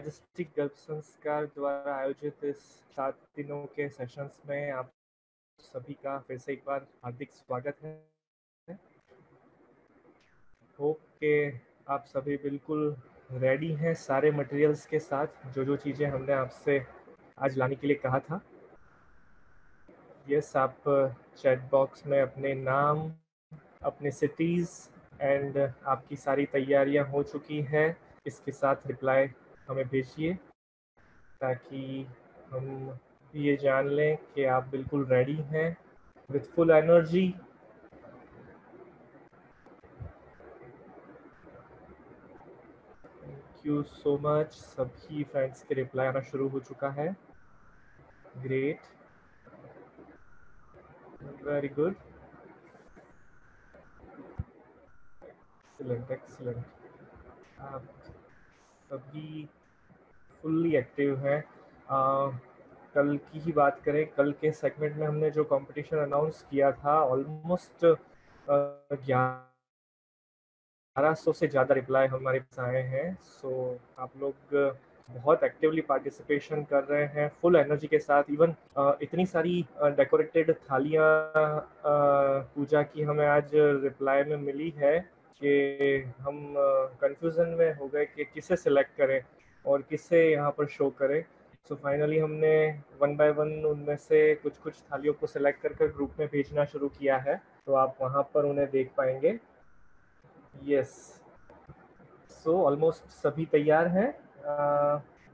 Majestic गर्भ संस्कार द्वारा आयोजित इस 7 दिनों के सेशंस में आप सभी का फिर से एक बार हार्दिक स्वागत है। होप के आप सभी बिल्कुल रेडी हैं सारे मटेरियल्स के साथ, जो चीज़ें हमने आपसे आज लाने के लिए कहा था। यस, आप चैट बॉक्स में अपने नाम, अपने सिटीज़ एंड आपकी सारी तैयारियां हो चुकी हैं, इसके साथ रिप्लाई हमें भेजिए ताकि हम ये जान लें कि आप बिल्कुल रेडी हैं with full energy. Thank you so much. सभी फ्रेंड्स के रिप्लाई आना शुरू हो चुका है। Great, very good, excellent excellent. आप सभी फुल्ली एक्टिव हैं। कल की ही बात करें, कल के सेगमेंट में हमने जो कंपटीशन अनाउंस किया था, ऑलमोस्ट 1100 से ज़्यादा रिप्लाई हमारे पास आए हैं। सो आप लोग बहुत एक्टिवली पार्टिसिपेशन कर रहे हैं फुल एनर्जी के साथ। इवन इतनी सारी डेकोरेटेड थालियाँ पूजा की हमें आज रिप्लाई में मिली है कि हम कंफ्यूजन में हो गए कि किसे सिलेक्ट करें और किसे यहाँ पर शो करें। सो फाइनली हमने वन बाय वन उनमें से कुछ थालियों को सिलेक्ट कर ग्रुप में भेजना शुरू किया है, तो आप वहाँ पर उन्हें देख पाएंगे। यस, सो ऑलमोस्ट सभी तैयार हैं।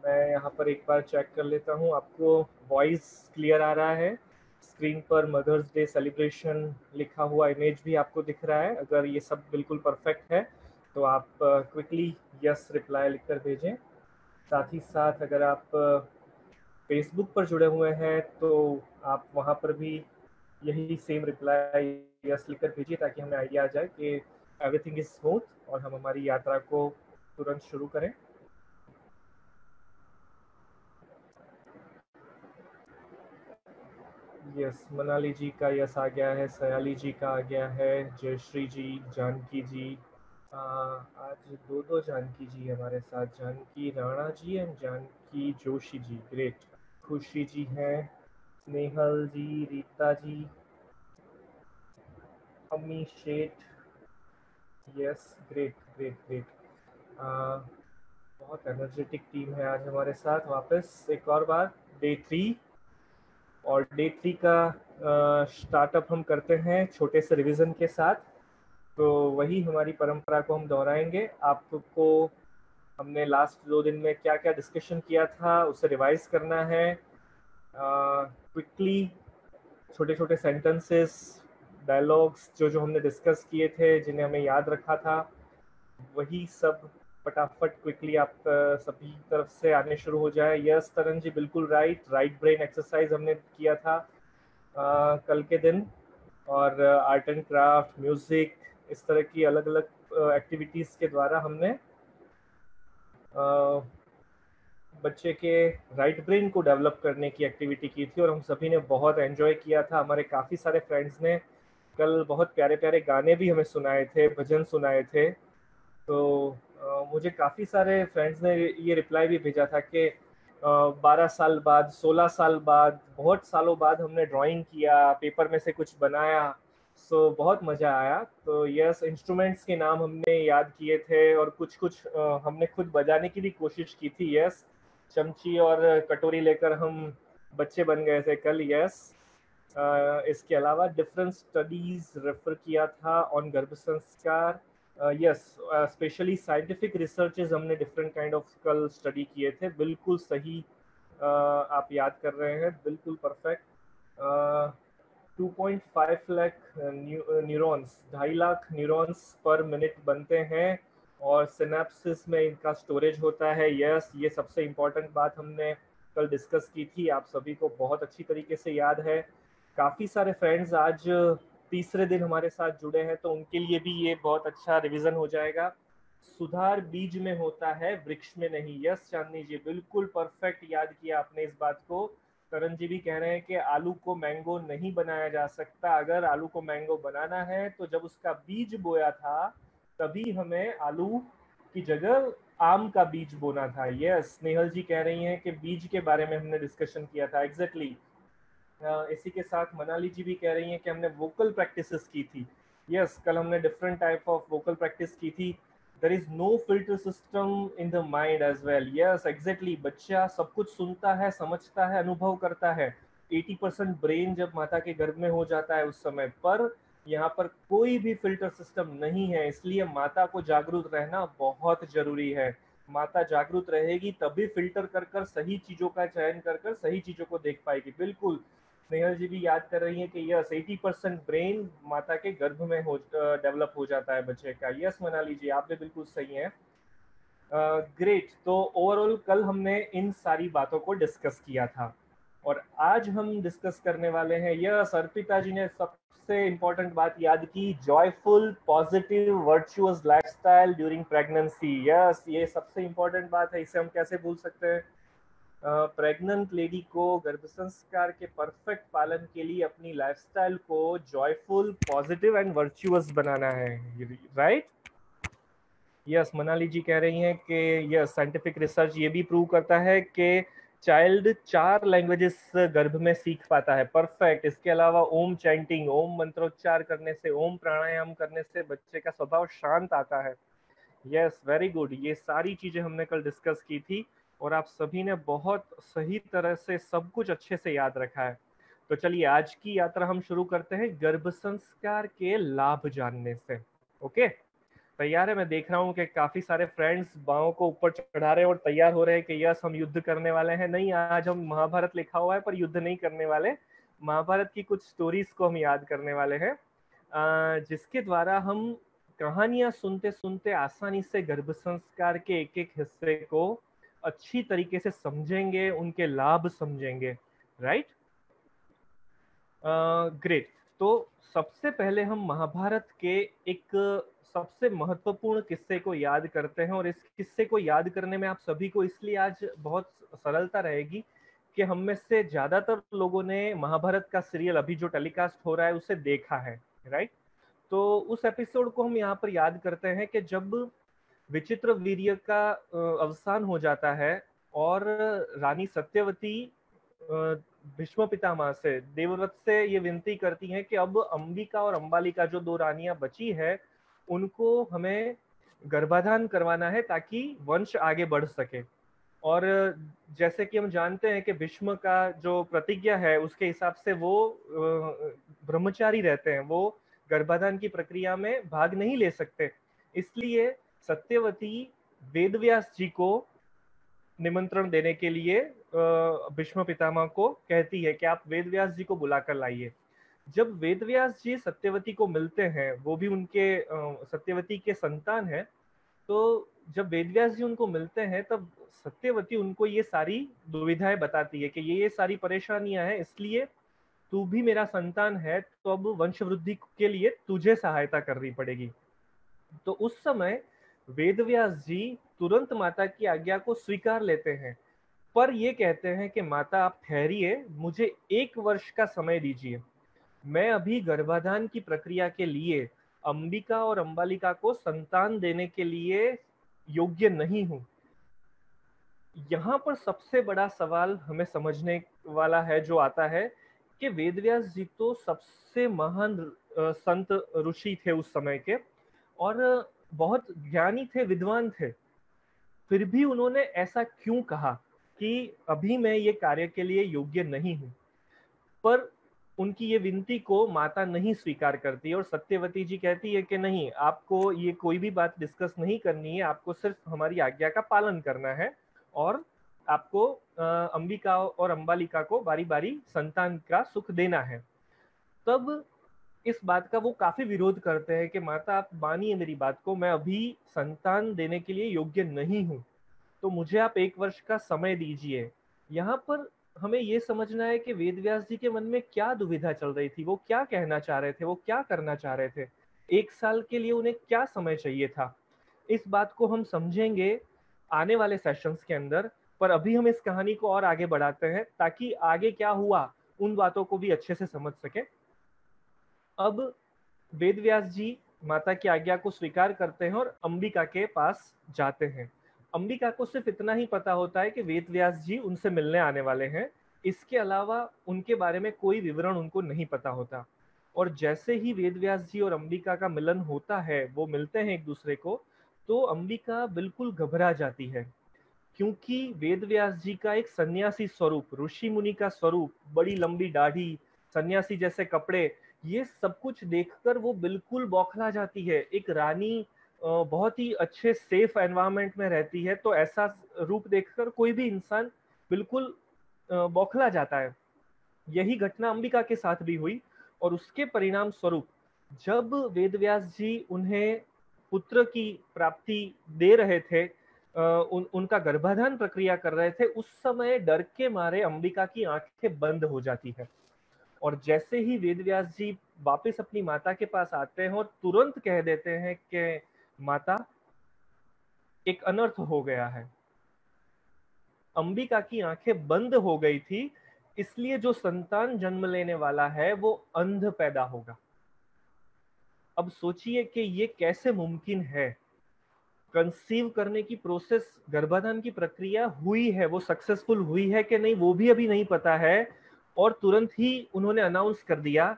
मैं यहाँ पर एक बार चेक कर लेता हूँ, आपको वॉइस क्लियर आ रहा है? स्क्रीन पर मदर्स डे सेलिब्रेशन लिखा हुआ इमेज भी आपको दिख रहा है? अगर ये सब बिल्कुल परफेक्ट है तो आप क्विकली यस रिप्लाई लिखकर भेजें। साथ ही साथ अगर आप फेसबुक पर जुड़े हुए हैं तो आप वहाँ पर भी यही सेम रिप्लाई यस लिखकर भेजिए ताकि हमें आइडिया आ जाए कि एवरीथिंग इज स्मूथ और हम हमारी यात्रा को तुरंत शुरू करें। यस, मनाली जी का यस आ गया है, सयाली जी का आ गया है, जयश्री जी, जानकी जी। आज दो जानकी जी हमारे साथ, जानकी राणा जी एंड जानकी जोशी जी। ग्रेट। खुशी जी हैं, Snehal ji, Rita ji, Ami Sheth. Yes, great great great. बहुत एनर्जेटिक टीम है आज हमारे साथ। वापस एक और बार डे 3, और डे 3 का स्टार्टअप हम करते हैं छोटे से रिवीजन के साथ। तो वही हमारी परंपरा को हम दोहराएंगे। आपको हमने लास्ट 2 दिन में क्या क्या डिस्कशन किया था उसे रिवाइज करना है। क्विकली छोटे छोटे सेंटेंसेस, डायलॉग्स जो हमने डिस्कस किए थे, जिन्हें हमें याद रखा था, वही सब फटाफट क्विकली आप सभी तरफ से आने शुरू हो जाए। यस तरन जी, बिल्कुल राइट। राइट ब्रेन एक्सरसाइज हमने किया था कल के दिन, और आर्ट एंड क्राफ्ट, म्यूजिक, इस तरह की अलग अलग एक्टिविटीज़ के द्वारा हमने बच्चे के राइट ब्रेन को डेवलप करने की एक्टिविटी की थी और हम सभी ने बहुत एंजॉय किया था। हमारे काफ़ी सारे फ्रेंड्स ने कल बहुत प्यारे प्यारे गाने भी हमें सुनाए थे, भजन सुनाए थे। तो मुझे काफ़ी सारे फ्रेंड्स ने ये रिप्लाई भी भेजा था कि 12 साल बाद, 16 साल बाद, बहुत सालों बाद हमने ड्राइंग किया, पेपर में से कुछ बनाया। सो बहुत मज़ा आया। तो यस, इंस्ट्रूमेंट्स के नाम हमने याद किए थे और कुछ कुछ हमने खुद बजाने की भी कोशिश की थी। यस, चमची और कटोरी लेकर हम बच्चे बन गए थे कल। यस, इसके अलावा डिफरेंट स्टडीज रेफर किया था ऑन गर्भ संस्कार। यस, स्पेशली साइंटिफिक रिसर्चेज हमने डिफरेंट काइंड ऑफ कल स्टडी किए थे। बिल्कुल सही, आप याद कर रहे हैं, बिल्कुल perfect. 2.5 lakh neurons, 2.5 lakh neurons पर मिनट बनते हैं और सिनेप्सिस में इनका स्टोरेज होता है। यस, ये सबसे इम्पोर्टेंट बात हमने कल डिस्कस की थी, आप सभी को बहुत अच्छी तरीके से याद है। काफ़ी सारे फ्रेंड्स आज तीसरे दिन हमारे साथ जुड़े हैं, तो उनके लिए भी ये बहुत अच्छा रिवीजन हो जाएगा। सुधार बीज में होता है, वृक्ष में नहीं। यस चांदनी जी, बिल्कुल परफेक्ट याद किया आपने इस बात को। करण जी भी कह रहे हैं कि आलू को मैंगो नहीं बनाया जा सकता। अगर आलू को मैंगो बनाना है तो जब उसका बीज बोया था तभी हमें आलू की जगह आम का बीज बोना था। यस, स्नेहल जी कह रही हैं कि बीज के बारे में हमने डिस्कशन किया था। एग्जैक्टली इसी के साथ मनाली जी भी कह रही हैं कि हमने वोकल प्रैक्टिसेस की थी। यस, कल हमने different type of vocal practice की थी। There is no filter system in the mind as well. Yes exactly, बच्चा सब कुछ सुनता है, समझता है, अनुभव करता है। 80% ब्रेन जब माता के गर्भ में हो जाता है उस समय पर यहाँ पर कोई भी फिल्टर सिस्टम नहीं है, इसलिए माता को जागरूक रहना बहुत जरूरी है। माता जागरूक रहेगी तभी फिल्टर कर कर सही चीजों का चयन कर कर सही चीजों को देख पाएगी। बिल्कुल, स्नेहल जी भी याद कर रही हैं कि यस 80% ब्रेन माता के गर्भ में हो डेवलप हो जाता है बच्चे का। यस मनाली जी, आप भी बिल्कुल सही हैं। ग्रेट, तो ओवरऑल कल हमने इन सारी बातों को डिस्कस किया था और आज हम डिस्कस करने वाले हैं, यस अर्पिता जी ने सबसे इंपॉर्टेंट बात याद की, joyful positive virtuous lifestyle during pregnancy. Yes, ये सबसे इंपॉर्टेंट बात है, इसे हम कैसे भूल सकते हैं। प्रेग्नेंट लेडी को गर्भ संस्कार के परफेक्ट पालन के लिए अपनी लाइफस्टाइल को जॉयफुल पॉजिटिव एंड वर्चुअस बनाना है, राइट। यस, मनाली जी कह रही हैं कि यस साइंटिफिक रिसर्च ये भी प्रूव करता है कि चाइल्ड 4 लैंग्वेजेस गर्भ में सीख पाता है। परफेक्ट। इसके अलावा ओम चैंटिंग, ओम मंत्रोच्चार करने से, ओम प्राणायाम करने से बच्चे का स्वभाव शांत आता है। यस वेरी गुड, ये सारी चीजें हमने कल डिस्कस की थी और आप सभी ने बहुत सही तरह से सब कुछ अच्छे से याद रखा है। तो चलिए आज की यात्रा हम शुरू करते हैं गर्भ संस्कार के लाभ जानने से। ओके, तैयार है? मैं देख रहा हूँ कि काफी सारे फ्रेंड्स बाहों को ऊपर चढ़ा रहे हैं और तैयार हो रहे हैं कि यस हम युद्ध करने वाले हैं। नहीं, आज हम महाभारत लिखा हुआ है पर युद्ध नहीं करने वाले। महाभारत की कुछ स्टोरीज को हम याद करने वाले हैं, जिसके द्वारा हम कहानियां सुनते सुनते आसानी से गर्भ संस्कार के एक एक हिस्से को अच्छी तरीके से समझेंगे, उनके लाभ समझेंगे। Right, great. तो सबसे पहले हम महाभारत के एक सबसे महत्वपूर्ण किस्से को याद करते हैं और इस किस्से को याद करने में आप सभी को इसलिए आज बहुत सरलता रहेगी कि हम में से ज्यादातर लोगों ने महाभारत का सीरियल अभी जो टेलीकास्ट हो रहा है उसे देखा है। राइट, तो उस एपिसोड को हम यहाँ पर याद करते हैं कि जब विचित्र वीर्य का अवसान हो जाता है और रानी सत्यवती भीष्म पितामह से, देवव्रत से ये विनती करती हैं कि अब अंबिका और अंबालिका जो 2 रानियां बची है उनको हमें गर्भाधान करवाना है ताकि वंश आगे बढ़ सके। और जैसे कि हम जानते हैं कि भीष्म का जो प्रतिज्ञा है उसके हिसाब से वो ब्रह्मचारी रहते हैं, वो गर्भाधान की प्रक्रिया में भाग नहीं ले सकते। इसलिए सत्यवती वेदव्यास जी को निमंत्रण देने के लिए भीष्म पितामह को कहती है कि आप वेदव्यास जी को बुलाकर लाइए। जब वेदव्यास जी सत्यवती को मिलते हैं, वो भी उनके सत्यवती के संतान हैं, तो जब वेदव्यास जी उनको मिलते हैं तब सत्यवती उनको ये सारी दुविधाएं बताती है कि ये सारी परेशानियां हैं, इसलिए तू भी मेरा संतान है तो अब वंश वृद्धि के लिए तुझे सहायता करनी पड़ेगी। तो उस समय वेदव्यास जी तुरंत माता की आज्ञा को स्वीकार लेते हैं, पर ये कहते हैं कि माता आप ठहरिए, मुझे 1 वर्ष का समय दीजिए। मैं अभी गर्भाधान की प्रक्रिया के लिए अंबिका और अंबालिका को संतान देने के लिए योग्य नहीं हूं। यहाँ पर सबसे बड़ा सवाल हमें समझने वाला है जो आता है कि वेदव्यास जी तो सबसे महान संत ऋषि थे उस समय के और बहुत ज्ञानी थे, विद्वान थे, फिर भी उन्होंने ऐसा क्यों कहा कि अभी मैं ये कार्य के लिए योग्य नहीं हूं। पर उनकी ये विनती को माता नहीं स्वीकार करती और सत्यवती जी कहती है कि नहीं, आपको ये कोई भी बात डिस्कस नहीं करनी है, आपको सिर्फ हमारी आज्ञा का पालन करना है और आपको अंबिका और अंबालिका को बारी बारी संतान का सुख देना है। तब इस बात का वो काफी विरोध करते हैं कि माता आप मानिए मेरी बात को, मैं अभी संतान देने के लिए योग्य नहीं हूँ, तो मुझे आप 1 वर्ष का समय दीजिए। यहाँ पर हमें ये समझना है कि वेदव्यास जी के मन में क्या दुविधा चल रही थी, वो क्या कहना चाह रहे थे, वो क्या करना चाह रहे थे, 1 साल के लिए उन्हें क्या समय चाहिए था। इस बात को हम समझेंगे आने वाले सेशंस के अंदर, पर अभी हम इस कहानी को और आगे बढ़ाते हैं ताकि आगे क्या हुआ उन बातों को भी अच्छे से समझ सके। अब वेदव्यास जी माता की आज्ञा को स्वीकार करते हैं और अंबिका के पास जाते हैं। अंबिका को सिर्फ इतना ही पता होता है कि वेद व्यास जी उनसे मिलने आने वाले हैं। इसके अलावा उनके बारे में कोई विवरण उनको नहीं पता होता। और जैसे ही वेद व्यास जी और अंबिका का मिलन होता है, वो मिलते हैं एक दूसरे को, तो अंबिका बिल्कुल घबरा जाती है, क्योंकि वेद व्यास जी का एक सन्यासी स्वरूप, ऋषि मुनि का स्वरूप, बड़ी लंबी दाढ़ी, सन्यासी जैसे कपड़े, ये सब कुछ देखकर वो बिल्कुल बौखला जाती है। एक रानी बहुत ही अच्छे सेफ एनवायरनमेंट में रहती है, तो ऐसा रूप देखकर कोई भी इंसान बिल्कुल बौखला जाता है। यही घटना अंबिका के साथ भी हुई, और उसके परिणाम स्वरूप जब वेदव्यास जी उन्हें पुत्र की प्राप्ति दे रहे थे, उनका गर्भाधान प्रक्रिया कर रहे थे, उस समय डर के मारे अंबिका की आंखें बंद हो जाती है। और जैसे ही वेदव्यास जी वापस अपनी माता के पास आते हैं और तुरंत कह देते हैं कि माता, एक अनर्थ हो गया है। अंबिका की आंखें बंद हो गई थी, इसलिए जो संतान जन्म लेने वाला है वो अंध पैदा होगा। अब सोचिए कि ये कैसे मुमकिन है। कंसीव करने की प्रोसेस, गर्भाधान की प्रक्रिया हुई है, वो सक्सेसफुल हुई है कि नहीं वो भी अभी नहीं पता है, और तुरंत ही उन्होंने अनाउंस कर दिया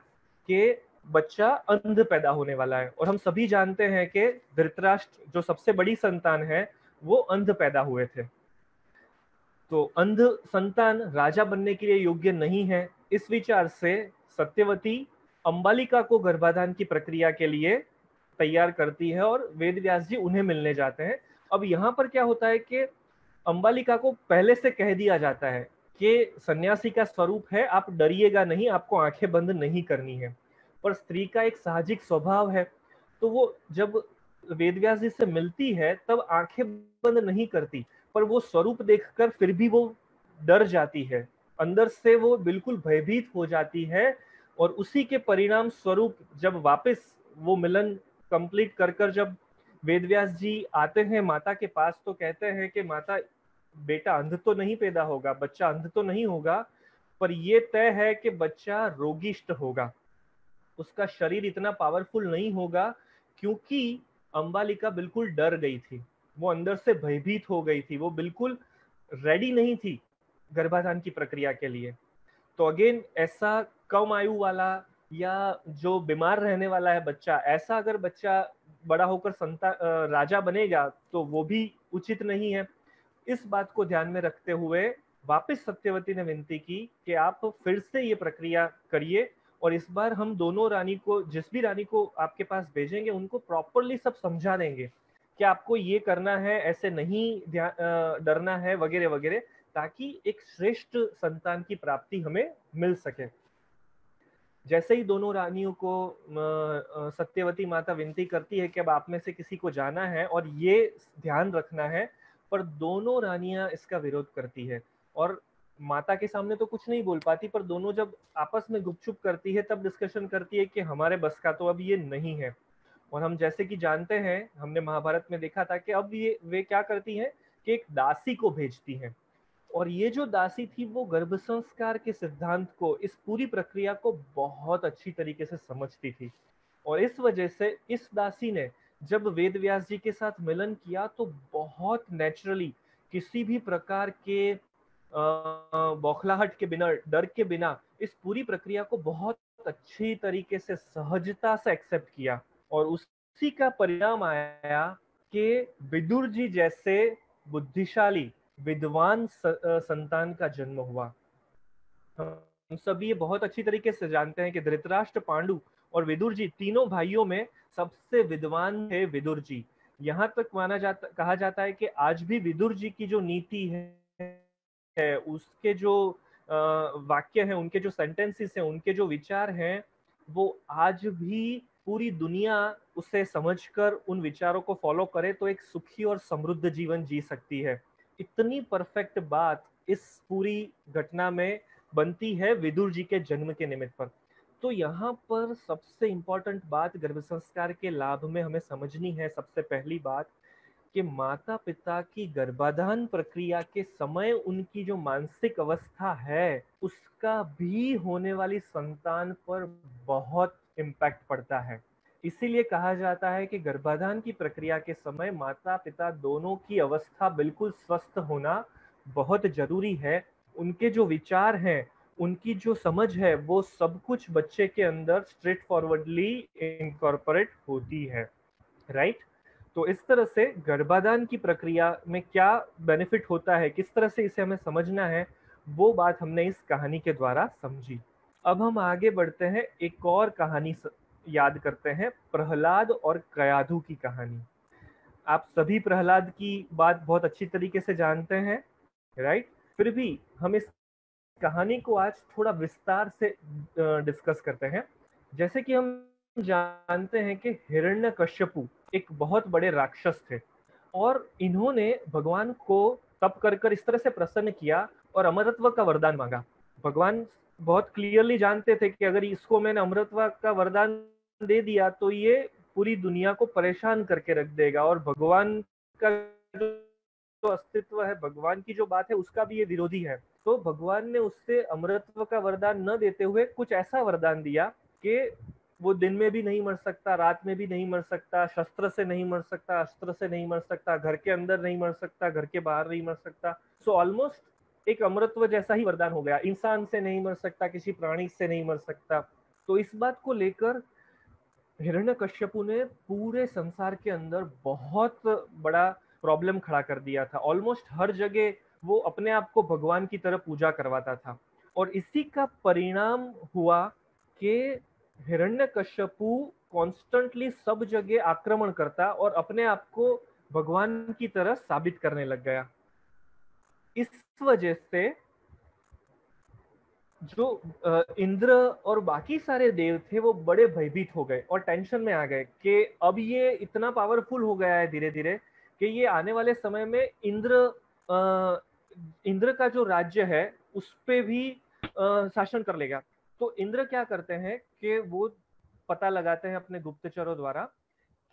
कि बच्चा अंध पैदा होने वाला है। और हम सभी जानते हैं कि धृतराष्ट्र जो सबसे बड़ी संतान है, वो अंध पैदा हुए थे। तो अंध संतान राजा बनने के लिए योग्य नहीं है। इस विचार से सत्यवती अंबालिका को गर्भाधान की प्रक्रिया के लिए तैयार करती है, और वेद व्यास जी उन्हें मिलने जाते हैं। अब यहाँ पर क्या होता है कि अंबालिका को पहले से कह दिया जाता है कि सन्यासी का स्वरूप है, आप डरिएगा नहीं, आपको आंखें बंद नहीं करनी है। पर स्त्री का एक साहजिक स्वभाव है, तो वो जब वेदव्यास जी से मिलती है तब आंखें बंद नहीं करती, पर वो स्वरूप देखकर फिर भी वो डर जाती है, अंदर से वो बिल्कुल भयभीत हो जाती है। और उसी के परिणाम स्वरूप जब वापस वो मिलन कंप्लीट कर कर जब वेदव्यास जी आते हैं माता के पास, तो कहते हैं कि माता, बेटा अंध तो नहीं पैदा होगा, बच्चा अंध तो नहीं होगा, पर ये तय है कि बच्चा रोगिष्ट होगा, उसका शरीर इतना पावरफुल नहीं होगा। क्योंकि अंबालिका बिल्कुल डर गई थी, वो अंदर से भयभीत हो गई थी, वो बिल्कुल रेडी नहीं थी गर्भाधान की प्रक्रिया के लिए। तो अगेन, ऐसा कम आयु वाला या जो बीमार रहने वाला है बच्चा, ऐसा अगर बच्चा बड़ा होकर राजा बनेगा तो वो भी उचित नहीं है। इस बात को ध्यान में रखते हुए वापस सत्यवती ने विनती की कि आप फिर से ये प्रक्रिया करिए, और इस बार हम दोनों रानी को, जिस भी रानी को आपके पास भेजेंगे, उनको प्रॉपरली सब समझा देंगे कि आपको ये करना है, ऐसे नहीं डरना है, वगैरह वगैरह, ताकि एक श्रेष्ठ संतान की प्राप्ति हमें मिल सके। जैसे ही दोनों रानियों को सत्यवती माता विनती करती है कि अब आप में से किसी को जाना है और ये ध्यान रखना है, पर दोनों रानियां इसका विरोध करती है, और माता के सामने तो कुछ नहीं बोल पाती, पर दोनों जब आपस में गुपचुप करती है तब डिस्कशन करती है कि हमारे बस का तो अब ये नहीं है। और हम जैसे कि जानते हैं, हमने महाभारत में देखा था कि अब ये वे क्या करती हैं कि एक दासी को भेजती हैं, और ये जो दासी थी वो गर्भ संस्कार के सिद्धांत को, इस पूरी प्रक्रिया को बहुत अच्छी तरीके से समझती थी। और इस वजह से इस दासी ने जब वेद व्यास जी के साथ मिलन किया तो बहुत नेचुरली, किसी भी प्रकार के बौखलाहट के बिना, डर के बिना, इस पूरी प्रक्रिया को बहुत अच्छी तरीके से, सहजता से एक्सेप्ट किया। और उसी का परिणाम आया कि विदुर जी जैसे बुद्धिशाली विद्वान संतान का जन्म हुआ। हम सब ये बहुत अच्छी तरीके से जानते हैं कि धृतराष्ट्र, पांडु और विदुर जी, तीनों भाइयों में सबसे विद्वान थे विदुर जी। यहाँ तक कहा जाता है कि आज भी विदुर जी की जो नीति है, उसके जो वाक्य हैं, उनके जो सेंटेंसेस हैं, उनके जो विचार हैं, वो आज भी पूरी दुनिया उसे समझकर उन विचारों को फॉलो करे तो एक सुखी और समृद्ध जीवन जी सकती है। इतनी परफेक्ट बात इस पूरी घटना में बनती है विदुर जी के जन्म के निमित्त पर। तो यहाँ पर सबसे इंपॉर्टेंट बात गर्भ संस्कार के लाभ में हमें समझनी है। सबसे पहली बात कि माता पिता की गर्भाधान प्रक्रिया के समय उनकी जो मानसिक अवस्था है, उसका भी होने वाली संतान पर बहुत इम्पैक्ट पड़ता है। इसीलिए कहा जाता है कि गर्भाधान की प्रक्रिया के समय माता पिता दोनों की अवस्था बिल्कुल स्वस्थ होना बहुत जरूरी है। उनके जो विचार हैं, उनकी जो समझ है, वो सब कुछ बच्चे के अंदर स्ट्रेट फॉरवर्डली इनकॉर्पोरेट होती है, राइट। तो इस तरह से गर्भाधान की प्रक्रिया में क्या बेनिफिट होता है, किस तरह से इसे हमें समझना है, वो बात हमने इस कहानी के द्वारा समझी। अब हम आगे बढ़ते हैं, एक और कहानी याद करते हैं, प्रहलाद और कयाधु की कहानी। आप सभी प्रहलाद की बात बहुत अच्छी तरीके से जानते हैं, राइट। फिर भी हम इस कहानी को आज थोड़ा विस्तार से डिस्कस करते हैं। जैसे कि हम जानते हैं कि हिरण्यकश्यपु एक बहुत बड़े राक्षस थे, और इन्होंने भगवान को तप कर कर इस तरह से प्रसन्न किया और अमरत्व का वरदान मांगा। भगवान बहुत क्लियरली जानते थे कि अगर इसको मैंने अमरत्व का वरदान दे दिया तो ये पूरी दुनिया को परेशान करके रख देगा, और भगवान का जो अस्तित्व है, भगवान की जो बात है, उसका भी ये विरोधी है। तो भगवान ने उससे अमरत्व का वरदान न देते हुए कुछ ऐसा वरदान दिया कि वो दिन में भी नहीं मर सकता, रात में भी नहीं मर सकता, शस्त्र से नहीं मर सकता, अस्त्र से नहीं मर सकता, घर के अंदर नहीं मर सकता, घर के बाहर नहीं मर सकता। सो ऑलमोस्ट एक अमरत्व जैसा ही वरदान हो गया। इंसान से नहीं मर सकता, किसी प्राणी से नहीं मर सकता। तो इस बात को लेकर हिरण्यकश्यपु ने पूरे संसार के अंदर बहुत बड़ा प्रॉब्लम खड़ा कर दिया था। ऑलमोस्ट हर जगह वो अपने आप को भगवान की तरह पूजा करवाता था, और इसी का परिणाम हुआ कि हिरण्यकश्यपु कॉन्स्टेंटली सब जगह आक्रमण करता और अपने आप को भगवान की तरह साबित करने लग गया। इस वजह से जो इंद्र और बाकी सारे देव थे वो बड़े भयभीत हो गए और टेंशन में आ गए कि अब ये इतना पावरफुल हो गया है धीरे धीरे कि ये आने वाले समय में इंद्र का जो राज्य है उस पे भी शासन कर लेगा। तो इंद्र क्या करते हैं कि वो पता लगाते हैं अपने गुप्तचरों द्वारा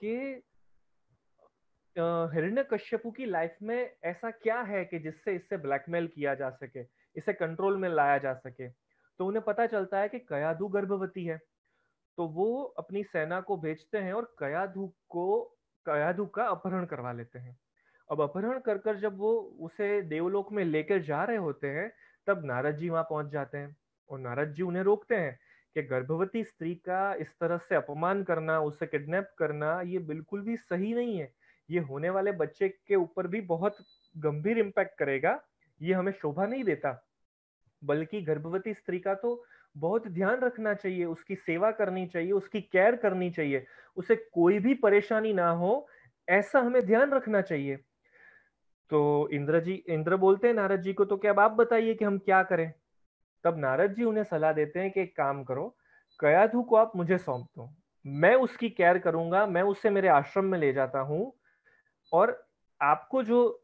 कि हिरण्यकश्यपु की लाइफ में ऐसा क्या है कि जिससे इससे ब्लैकमेल किया जा सके, इसे कंट्रोल में लाया जा सके। तो उन्हें पता चलता है कि कयाधु गर्भवती है। तो वो अपनी सेना को भेजते हैं और कयाधु का अपहरण करवा लेते हैं। अब अपहरण कर कर जब वो उसे देवलोक में लेकर जा रहे होते हैं, तब नारद जी वहां पहुंच जाते हैं, और नारद जी उन्हें रोकते हैं कि गर्भवती स्त्री का इस तरह से अपमान करना, उसे किडनैप करना, ये बिल्कुल भी सही नहीं है। ये होने वाले बच्चे के ऊपर भी बहुत गंभीर इम्पैक्ट करेगा, ये हमें शोभा नहीं देता। बल्कि गर्भवती स्त्री का तो बहुत ध्यान रखना चाहिए, उसकी सेवा करनी चाहिए, उसकी केयर करनी चाहिए, उसे कोई भी परेशानी ना हो, ऐसा हमें ध्यान रखना चाहिए। तो इंद्र बोलते हैं नारद जी को, तो क्या अब आप बताइए कि हम क्या करें। तब नारद जी उन्हें सलाह देते हैं कि एक काम करो, कयाधु को आप मुझे सौंप दो, मैं उसकी केयर करूंगा, मैं उसे मेरे आश्रम में ले जाता हूँ, और आपको जो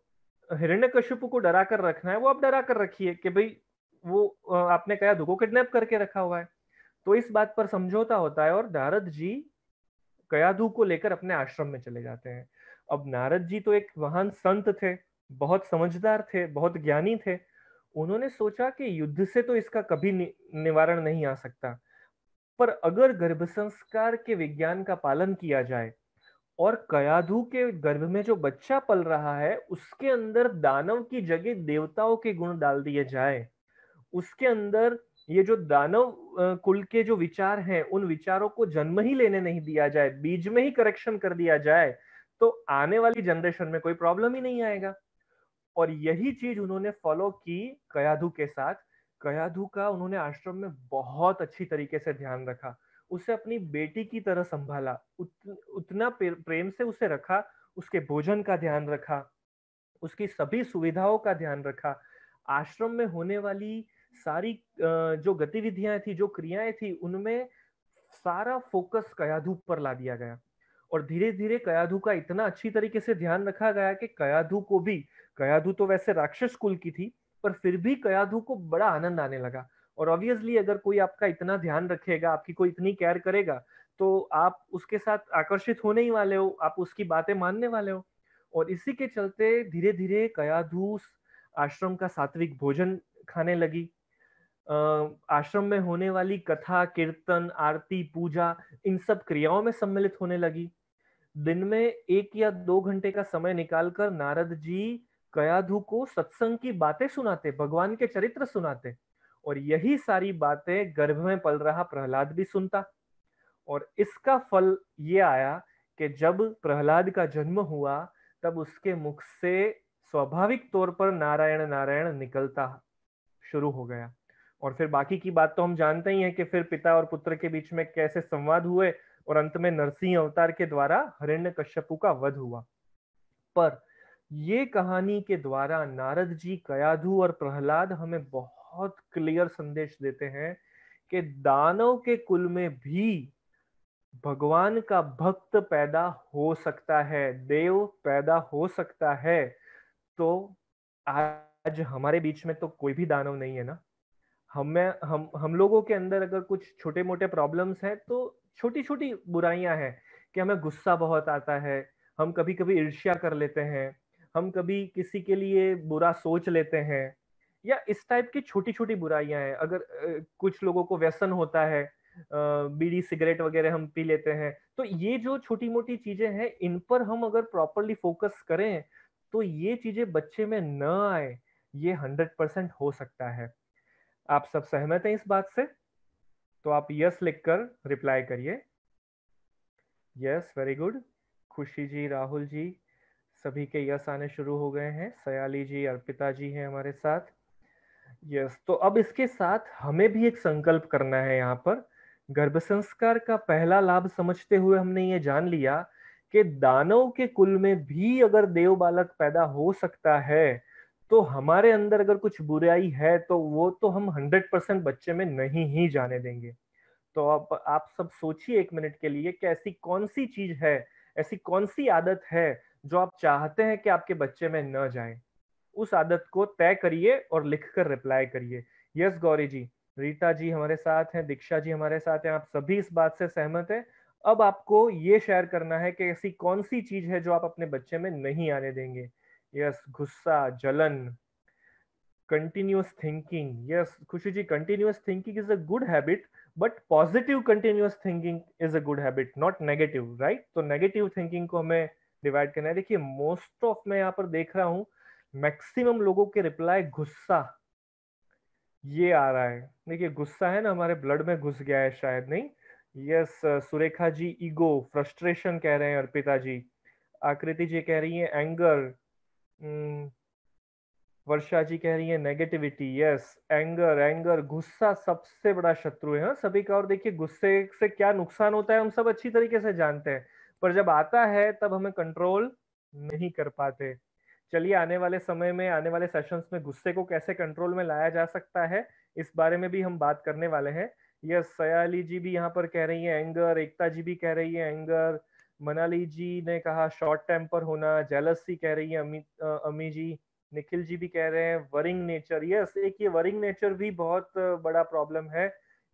हिरण्यकशिपु को डरा कर रखना है वो आप डरा कर रखिए कि भाई वो आपने कयाधु को किडनैप करके रखा हुआ है। तो इस बात पर समझौता होता है और नारद जी कयाधु को लेकर अपने आश्रम में चले जाते हैं। अब नारद जी तो एक महान संत थे, बहुत समझदार थे, बहुत ज्ञानी थे। उन्होंने सोचा कि युद्ध से तो इसका कभी निवारण नहीं आ सकता, पर अगर गर्भ संस्कार के विज्ञान का पालन किया जाए और कयाधु के गर्भ में जो बच्चा पल रहा है उसके अंदर दानव की जगह देवताओं के गुण डाल दिए जाए, उसके अंदर ये जो दानव कुल के जो विचार हैं उन विचारों को जन्म ही लेने नहीं दिया जाए, बीज में ही करेक्शन कर दिया जाए, तो आने वाली जनरेशन में कोई प्रॉब्लम ही नहीं आएगा। और यही चीज उन्होंने फॉलो की कयाधु के साथ। कयाधु का उन्होंने आश्रम में बहुत अच्छी तरीके से ध्यान रखा, उसे अपनी बेटी की तरह संभाला, उतना प्रेम से उसे रखा, उसके भोजन का ध्यान रखा, उसकी सभी सुविधाओं का ध्यान रखा। आश्रम में होने वाली सारी जो गतिविधियां थी, जो क्रियाएं थी, उनमें सारा फोकस कयाधु पर ला दिया गया। और धीरे धीरे कयाधु का इतना अच्छी तरीके से ध्यान रखा गया कि कयाधु तो वैसे राक्षस कुल की थी, पर फिर भी कयाधु को बड़ा आनंद आने लगा। और ऑब्वियसली अगर कोई आपका इतना ध्यान रखेगा, आपकी कोई इतनी केयर करेगा, तो आप उसके साथ आकर्षित होने ही वाले हो, आप उसकी बातें मानने वाले हो। और इसी के चलते धीरे धीरे कयाधु आश्रम का सात्विक भोजन खाने लगी। आश्रम में होने वाली कथा, कीर्तन, आरती, पूजा, इन सब क्रियाओं में सम्मिलित होने लगी। दिन में 1 या 2 घंटे का समय निकालकर नारद जी कयाधु को सत्संग की बातें सुनाते, भगवान के चरित्र सुनाते, और यही सारी बातें गर्भ में पल रहा प्रहलाद भी सुनता। और इसका फल ये आया कि जब प्रहलाद का जन्म हुआ, तब उसके मुख से स्वाभाविक तौर पर नारायण नारायण निकलता शुरू हो गया। और फिर बाकी की बात तो हम जानते ही हैं कि फिर पिता और पुत्र के बीच में कैसे संवाद हुए, और अंत में नरसिंह अवतार के द्वारा हिरण्यकश्यपु का वध हुआ। पर ये कहानी के द्वारा नारद जी, कयाधु और प्रहलाद हमें बहुत क्लियर संदेश देते हैं कि दानव के कुल में भी भगवान का भक्त पैदा हो सकता है, देव पैदा हो सकता है। तो आज हमारे बीच में तो कोई भी दानव नहीं है ना। हम लोगों के अंदर अगर कुछ छोटे मोटे प्रॉब्लम्स हैं, तो छोटी छोटी बुराइयां हैं कि हमें गुस्सा बहुत आता है, हम कभी कभी ईर्ष्या कर लेते हैं, हम कभी किसी के लिए बुरा सोच लेते हैं, या इस टाइप की छोटी छोटी बुराइयां हैं। अगर कुछ लोगों को व्यसन होता है, बीड़ी सिगरेट वगैरह हम पी लेते हैं, तो ये जो छोटी मोटी चीजें हैं, इन पर हम अगर प्रॉपरली फोकस करें तो ये चीजें बच्चे में न आए, ये 100% हो सकता है। आप सब सहमत हैं इस बात से? तो आप यस लिखकर रिप्लाई करिए। Yes, very good. खुशी जी, राहुल जी, सभी के यस आने शुरू हो गए हैं। सयाली जी, अर्पिता जी हैं हमारे साथ। यस, तो अब इसके साथ हमें भी एक संकल्प करना है। यहाँ पर गर्भ संस्कार का पहला लाभ समझते हुए हमने ये जान लिया कि दानव के कुल में भी अगर देव बालक पैदा हो सकता है, तो हमारे अंदर अगर कुछ बुराई है तो वो तो हम 100% बच्चे में नहीं ही जाने देंगे। तो अब आप सब सोचिए 1 मिनट के लिए कि ऐसी कौन सी चीज है, ऐसी कौन सी आदत है जो आप चाहते हैं कि आपके बच्चे में न जाए। उस आदत को तय करिए और लिखकर रिप्लाई करिए। यस गौरी जी, रीता जी हमारे साथ हैं, दीक्षा जी हमारे साथ हैं, आप सभी इस बात से सहमत हैं। अब आपको ये शेयर करना है कि ऐसी कौन सी चीज है जो आप अपने बच्चे में नहीं आने देंगे। यस, गुस्सा, जलन, continuous thinking. Yes, Khushi ji, continuous thinking is a good habit, but positive continuous thinking is a good habit, not negative, right? तो negative thinking को हमें डिवाइड करना है। देखिए, मोस्ट ऑफ मैं यहाँ पर देख रहा हूँ, मैक्सिमम लोगों के रिप्लाई गुस्सा, ये आ रहा है। देखिए, गुस्सा है ना, हमारे ब्लड में घुस गया है शायद, नहीं? Yes, Surekha ji ego, frustration कह रहे हैं अर्पिता जी। आकृति जी कह रही है एंगर। वर्षा जी कह रही है नेगेटिविटी। यस, एंगर, एंगर, गुस्सा सबसे बड़ा शत्रु है, हाँ, सभी का। और देखिए, गुस्से से क्या नुकसान होता है हम सब अच्छी तरीके से जानते हैं, पर जब आता है तब हमें कंट्रोल नहीं कर पाते। चलिए, आने वाले समय में, आने वाले सेशंस में गुस्से को कैसे कंट्रोल में लाया जा सकता है, इस बारे में भी हम बात करने वाले हैं। यस, सयाली जी भी यहाँ पर कह रही है एंगर, एकता जी भी कह रही है एंगर, मनाली जी ने कहा शॉर्ट टेम्पर होना, जेलसी कह रही है अमी जी, निखिल जी भी कह रहे हैं वरिंग नेचर। यस, एक ये वरिंग नेचर भी बहुत बड़ा प्रॉब्लम है।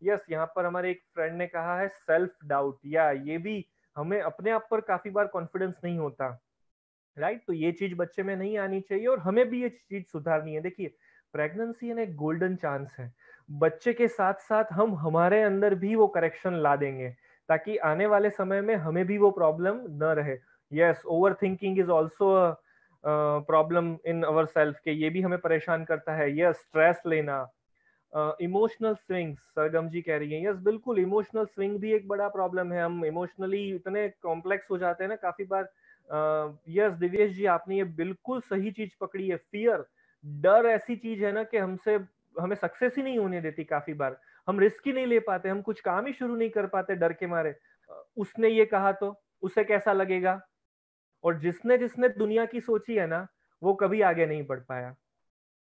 यस, यहाँ पर हमारे एक फ्रेंड ने कहा है सेल्फ डाउट, या ये भी, हमें अपने आप पर काफी बार कॉन्फिडेंस नहीं होता, राइट? तो ये चीज बच्चे में नहीं आनी चाहिए, और हमें भी ये चीज सुधारनी है। देखिए, प्रेगनेंसी एक गोल्डन चांस है। बच्चे के साथ साथ हम हमारे अंदर भी वो करेक्शन ला देंगे, ताकि आने वाले समय में हमें भी वो प्रॉब्लम न रहे। Yes, over thinking is also problem in our self, के ये भी हमें परेशान करता है। यस, स्ट्रेस लेना, इमोशनल स्विंग्स, सरगम जी कह रही है। यस, बिल्कुल, इमोशनल स्विंग भी एक बड़ा प्रॉब्लम है। हम इमोशनली इतने कॉम्प्लेक्स हो जाते हैं ना काफी बार। यस, दिव्येश जी, आपने ये बिल्कुल सही चीज पकड़ी है। फियर, डर ऐसी चीज है ना कि हमें सक्सेस ही नहीं होने देती। काफी बार हम रिस्क ही नहीं ले पाते, हम कुछ काम ही शुरू नहीं कर पाते डर के मारे। उसने ये कहा तो उसे कैसा लगेगा, और जिसने जिसने दुनिया की सोची है ना, वो कभी आगे नहीं बढ़ पाया,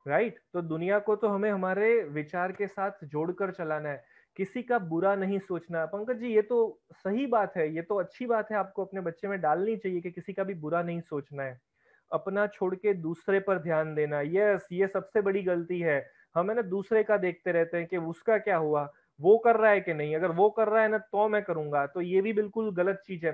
राइट? तो दुनिया को तो हमें हमारे विचार के साथ जोड़कर चलाना है, किसी का बुरा नहीं सोचना। पंकज जी, ये तो सही बात है, ये तो अच्छी बात है, आपको अपने बच्चे में डालनी चाहिए कि किसी का भी बुरा नहीं सोचना है, अपना छोड़ के दूसरे पर ध्यान देना। यस, ये सबसे बड़ी गलती है। हम है ना दूसरे का देखते रहते हैं कि उसका क्या हुआ, वो कर रहा है कि नहीं, अगर वो कर रहा है ना तो मैं करूंगा, तो ये भी बिल्कुल गलत चीज है।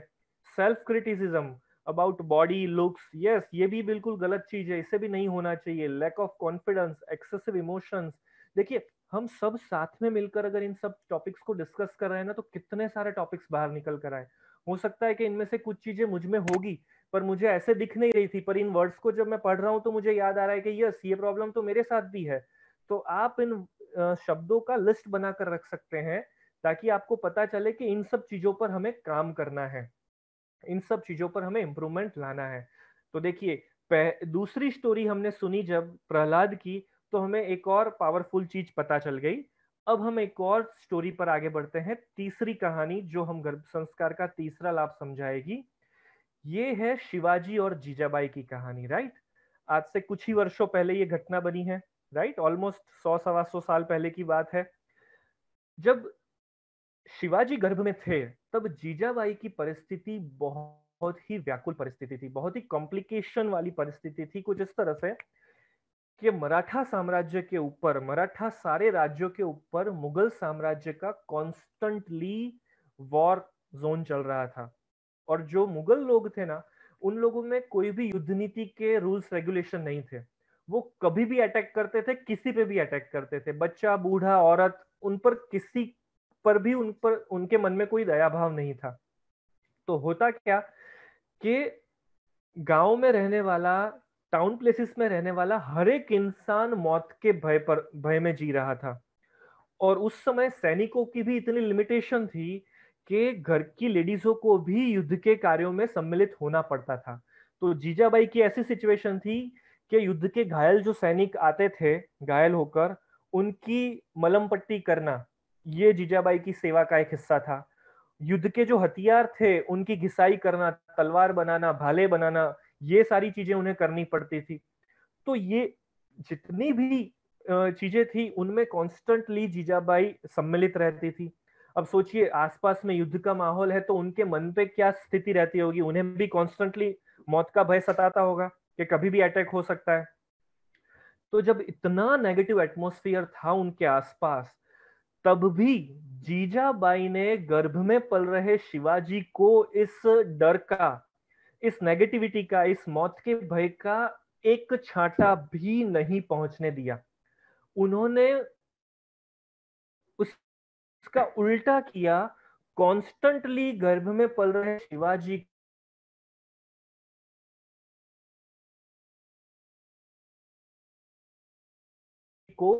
Self criticism about body looks, yes, ये भी बिल्कुल गलत चीज है, इसे भी नहीं होना चाहिए। Lack of confidence, excessive emotions. देखिए, हम सब साथ में मिलकर अगर इन सब टॉपिक्स को डिस्कस कर रहे हैं ना, तो कितने सारे टॉपिक्स बाहर निकल कर आए। हो सकता है कि इनमें से कुछ चीजें मुझ में होगी, पर मुझे ऐसे दिख नहीं रही थी, पर इन वर्ड्स को जब मैं पढ़ रहा हूँ तो मुझे याद आ रहा है कि यस, ये प्रॉब्लम तो मेरे साथ भी है। तो आप इन शब्दों का लिस्ट बनाकर रख सकते हैं, ताकि आपको पता चले कि इन सब चीजों पर हमें काम करना है, इन सब चीजों पर हमें इंप्रूवमेंट लाना है। तो देखिए, दूसरी स्टोरी हमने सुनी जब प्रहलाद की, तो हमें एक और पावरफुल चीज पता चल गई। अब हम एक और स्टोरी पर आगे बढ़ते हैं। तीसरी कहानी जो हम गर्भ संस्कार का तीसरा लाभ समझाएगी, ये है शिवाजी और जीजाबाई की कहानी, राइट। आज से कुछ ही वर्षों पहले ये घटना बनी है, राइट। ऑलमोस्ट 100 सवा 100 साल पहले की बात है। जब शिवाजी गर्भ में थे, तब जीजाबाई की परिस्थिति बहुत ही व्याकुल परिस्थिति थी, बहुत ही कॉम्प्लिकेशन वाली परिस्थिति थी। कुछ इस तरह से कि मराठा साम्राज्य के ऊपर, मराठा सारे राज्यों के ऊपर मुगल साम्राज्य का कॉन्स्टेंटली वॉर जोन चल रहा था। और जो मुगल लोग थे ना, उन लोगों में कोई भी युद्ध नीति के रूल्स रेगुलेशन नहीं थे। वो कभी भी अटैक करते थे, किसी पे भी अटैक करते थे, बच्चा बूढ़ा औरत, उन पर किसी पर भी उन पर उनके मन में कोई दया भाव नहीं था। तो होता क्या कि गांव में रहने वाला, टाउन प्लेसेस में रहने वाला हर एक इंसान मौत के भय में जी रहा था। और उस समय सैनिकों की भी इतनी लिमिटेशन थी कि घर की लेडीजों को भी युद्ध के कार्यों में सम्मिलित होना पड़ता था। तो जीजाबाई की ऐसी सिचुएशन थी कि युद्ध के घायल जो सैनिक आते थे घायल होकर, उनकी मलम पट्टी करना, ये जीजाबाई की सेवा का एक हिस्सा था। युद्ध के जो हथियार थे उनकी घिसाई करना, तलवार बनाना, भाले बनाना, ये सारी चीजें उन्हें करनी पड़ती थी। तो ये जितनी भी चीजें थी, उनमें कॉन्स्टेंटली जीजाबाई सम्मिलित रहती थी। अब सोचिए, आसपास में युद्ध का माहौल है, तो उनके मन पे क्या स्थिति रहती होगी। उन्हें भी कॉन्स्टेंटली मौत का भय सताता होगा कि कभी भी अटैक हो सकता है। तो जब इतना नेगेटिव एटमॉस्फेयर था उनके आसपास, तब भी जीजाबाई ने गर्भ में पल रहे शिवाजी को इस डर का, इस नेगेटिविटी का, इस मौत के भय का एक छांटा भी नहीं पहुंचने दिया। उन्होंने उसका उल्टा किया। कॉन्स्टेंटली गर्भ में पल रहे शिवाजी को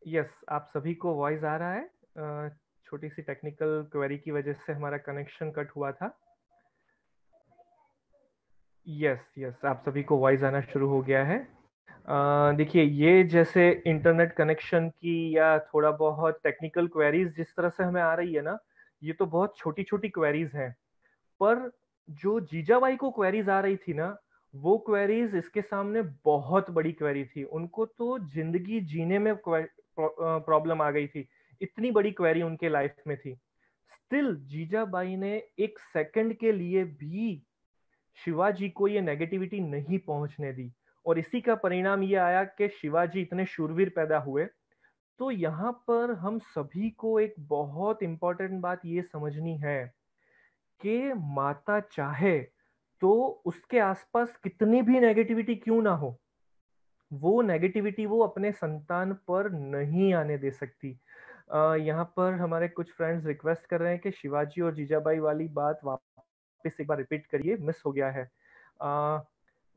यस, आप सभी को वॉइस आ रहा है। छोटी सी टेक्निकल क्वेरी की वजह से हमारा कनेक्शन कट हुआ था। यस यस, आप सभी को वॉइस आना शुरू हो गया है। देखिए, ये जैसे इंटरनेट कनेक्शन की या थोड़ा बहुत टेक्निकल क्वेरीज जिस तरह से हमें आ रही है ना, ये तो बहुत छोटी छोटी क्वेरीज हैं। पर जो जीजाबाई को क्वेरीज आ रही थी ना, वो क्वेरीज इसके सामने बहुत बड़ी क्वेरी थी। उनको तो जिंदगी जीने में प्रॉब्लम आ गई थी, इतनी बड़ी क्वेरी उनके लाइफ में थी। स्टिल जीजाबाई ने एक सेकंड के लिए भी शिवाजी को ये नेगेटिविटी नहीं पहुंचने दी। और इसी का परिणाम ये आया कि शिवाजी इतने शूरवीर पैदा हुए। तो यहाँ पर हम सभी को एक बहुत इंपॉर्टेंट बात ये समझनी है कि माता चाहे तो उसके आसपास कितनी भी नेगेटिविटी क्यों ना हो, वो नेगेटिविटी वो अपने संतान पर नहीं आने दे सकती। यहाँ पर हमारे कुछ फ्रेंड्स रिक्वेस्ट कर रहे हैं कि शिवाजी और जीजाबाई वाली बात वापस एक बार रिपीट करिए, मिस हो गया है।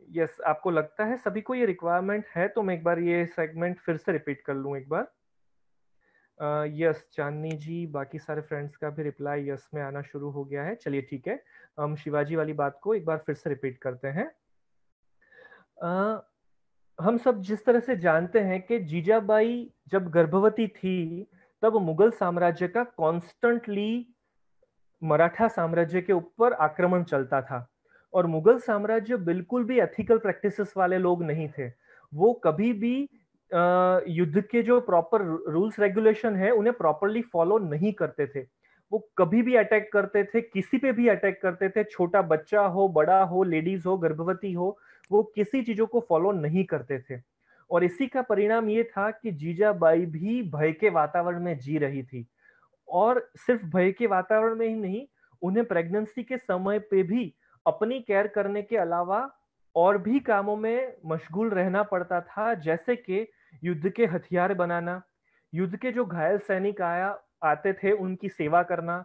यस, आपको लगता है सभी को ये रिक्वायरमेंट है तो मैं एक बार ये सेगमेंट फिर से रिपीट कर लूँ एक बार। यस, चांदनी जी, बाकी सारे फ्रेंड्स का भी रिप्लाई यस में आना शुरू हो गया है। चलिए ठीक है, हम शिवाजी वाली बात को एक बार फिर से रिपीट करते हैं। अ, हम सब जिस तरह से जानते हैं कि जीजाबाई जब गर्भवती थी तब मुगल साम्राज्य का कॉन्स्टेंटली मराठा साम्राज्य के ऊपर आक्रमण चलता था और मुगल साम्राज्य बिल्कुल भी एथिकल प्रैक्टिसेस वाले लोग नहीं थे। वो कभी भी युद्ध के जो प्रॉपर रूल्स रेगुलेशन है उन्हें प्रॉपरली फॉलो नहीं करते थे। वो कभी भी अटैक करते थे, किसी पे भी अटैक करते थे, छोटा बच्चा हो, बड़ा हो, लेडीज हो, गर्भवती हो, वो किसी चीजों को फॉलो नहीं करते थे। और इसी का परिणाम ये था कि जीजाबाई भी भय के वातावरण में जी रही थी। और सिर्फ भय के वातावरण में ही नहीं, उन्हें प्रेगनेंसी के समय पे भी अपनी केयर करने के अलावा और भी कामों में मशगूल रहना पड़ता था, जैसे कि युद्ध के हथियार बनाना, युद्ध के जो घायल सैनिक आया आते थे उनकी सेवा करना।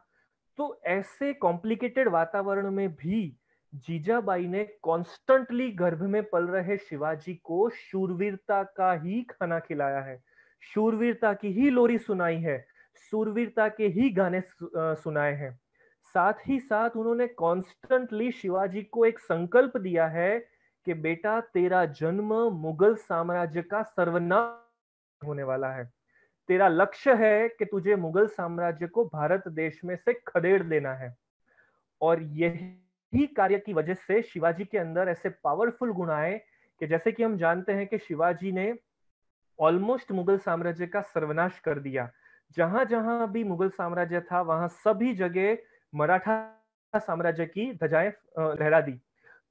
तो ऐसे कॉम्प्लिकेटेड वातावरण में भी जीजाबाई ने कॉन्स्टेंटली गर्भ में पल रहे शिवाजी को शूरवीरता का ही खाना खिलाया है, शूरवीरता की ही लोरी सुनाई है, शूरवीरता के ही गाने सुनाए हैं। साथ ही साथ उन्होंने कॉन्स्टेंटली शिवाजी को एक संकल्प दिया है कि बेटा तेरा जन्म मुगल साम्राज्य का सर्वनाश होने वाला है। तेरा लक्ष्य है कि तुझे मुगल साम्राज्य को भारत देश में से खदेड़ देना है। और यही कार्य की वजह से शिवाजी के अंदर ऐसे पावरफुल गुण आए कि जैसे कि हम जानते हैं कि शिवाजी ने ऑलमोस्ट मुगल साम्राज्य का सर्वनाश कर दिया। जहां जहां भी मुगल साम्राज्य था वहां सभी जगह मराठा साम्राज्य की ध्वजाएं लहरा दी।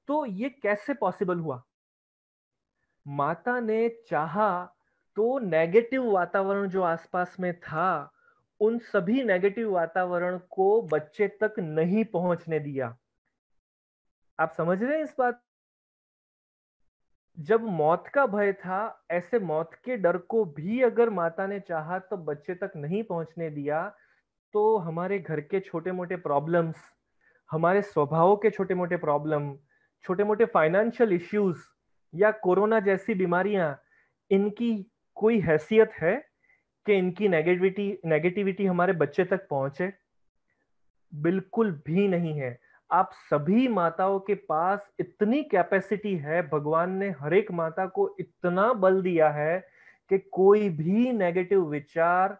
तो ये कैसे पॉसिबल हुआ? माता ने चाहा तो नेगेटिव वातावरण जो आसपास में था उन सभी नेगेटिव वातावरण को बच्चे तक नहीं पहुंचने दिया। आप समझ रहे हैं इस बात? जब मौत का भय था, ऐसे मौत के डर को भी अगर माता ने चाहा तो बच्चे तक नहीं पहुंचने दिया, तो हमारे घर के छोटे मोटे प्रॉब्लम्स, हमारे स्वभाव के छोटे मोटे प्रॉब्लम, छोटे मोटे फाइनेंशियल इश्यूज या कोरोना जैसी बीमारियां, इनकी कोई हैसियत है कि इनकी नेगेटिविटी हमारे बच्चे तक पहुंचे? बिल्कुल भी नहीं है। आप सभी माताओं के पास इतनी कैपेसिटी है, भगवान ने हर एक माता को इतना बल दिया है कि कोई भी नेगेटिव विचार,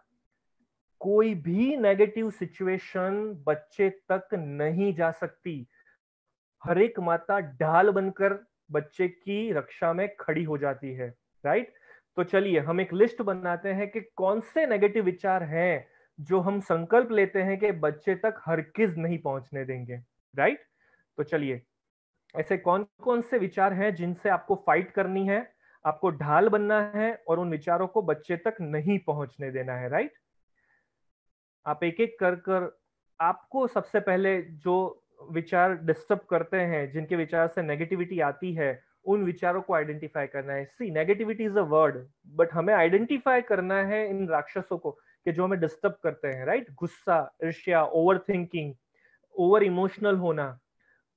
कोई भी नेगेटिव सिचुएशन बच्चे तक नहीं जा सकती। हर एक माता ढाल बनकर बच्चे की रक्षा में खड़ी हो जाती है, राइट? तो चलिए हम एक लिस्ट बनाते हैं कि कौन से नेगेटिव विचार हैं जो हम संकल्प लेते हैं कि बच्चे तक हरगिज नहीं पहुंचने देंगे, राइट? तो चलिए, ऐसे कौन कौन से विचार हैं जिनसे आपको फाइट करनी है, आपको ढाल बनना है और उन विचारों को बच्चे तक नहीं पहुंचने देना है, राइट? आप एक एक कर कर, आपको सबसे पहले जो विचार डिस्टर्ब करते हैं, जिनके विचार से नेगेटिविटी आती है, उन विचारों को आइडेंटिफाई करना है। See, negativity is a word, but हमें आइडेंटिफाई करना है इन राक्षसों को कि जो हमें डिस्टर्ब करते हैं, राइट? गुस्सा, ईर्ष्या, ओवर थिंकिंग, ओवर इमोशनल होना,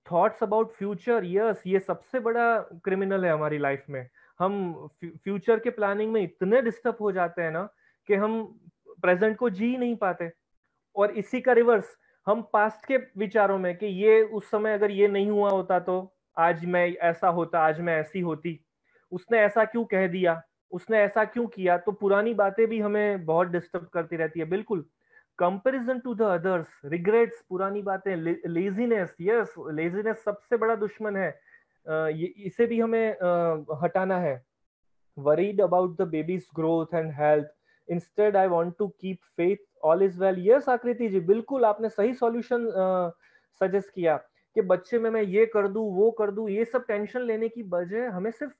थॉट्स अबाउट फ्यूचर। यस, ये सबसे बड़ा क्रिमिनल है हमारी लाइफ में। हम फ्यूचर के प्लानिंग में इतने डिस्टर्ब हो जाते हैं ना कि हम प्रेजेंट को जी नहीं पाते। और इसी का रिवर्स हम पास्ट के विचारों में कि ये उस समय अगर ये नहीं हुआ होता तो आज मैं ऐसा होता, आज मैं ऐसी होती, उसने ऐसा क्यों कह दिया, उसने ऐसा क्यों किया, तो पुरानी बातें भी हमें बहुत डिस्टर्ब करती रहती है। बिल्कुल, comparison to the others, regrets, पुरानी बातें, लेजीनेस। यस, लेजीनेस सबसे बड़ा दुश्मन है। इसे भी हमें हटाना है। worried about the baby's growth and health. Instead, I want to keep faith. All is well. Yes, आकृति जी, बिल्कुल आपने सही सॉल्यूशन सजेस्ट किया कि बच्चे में मैं ये कर दूं, वो कर दूं। ये सब टेंशन लेने की बजाय हमें सिर्फ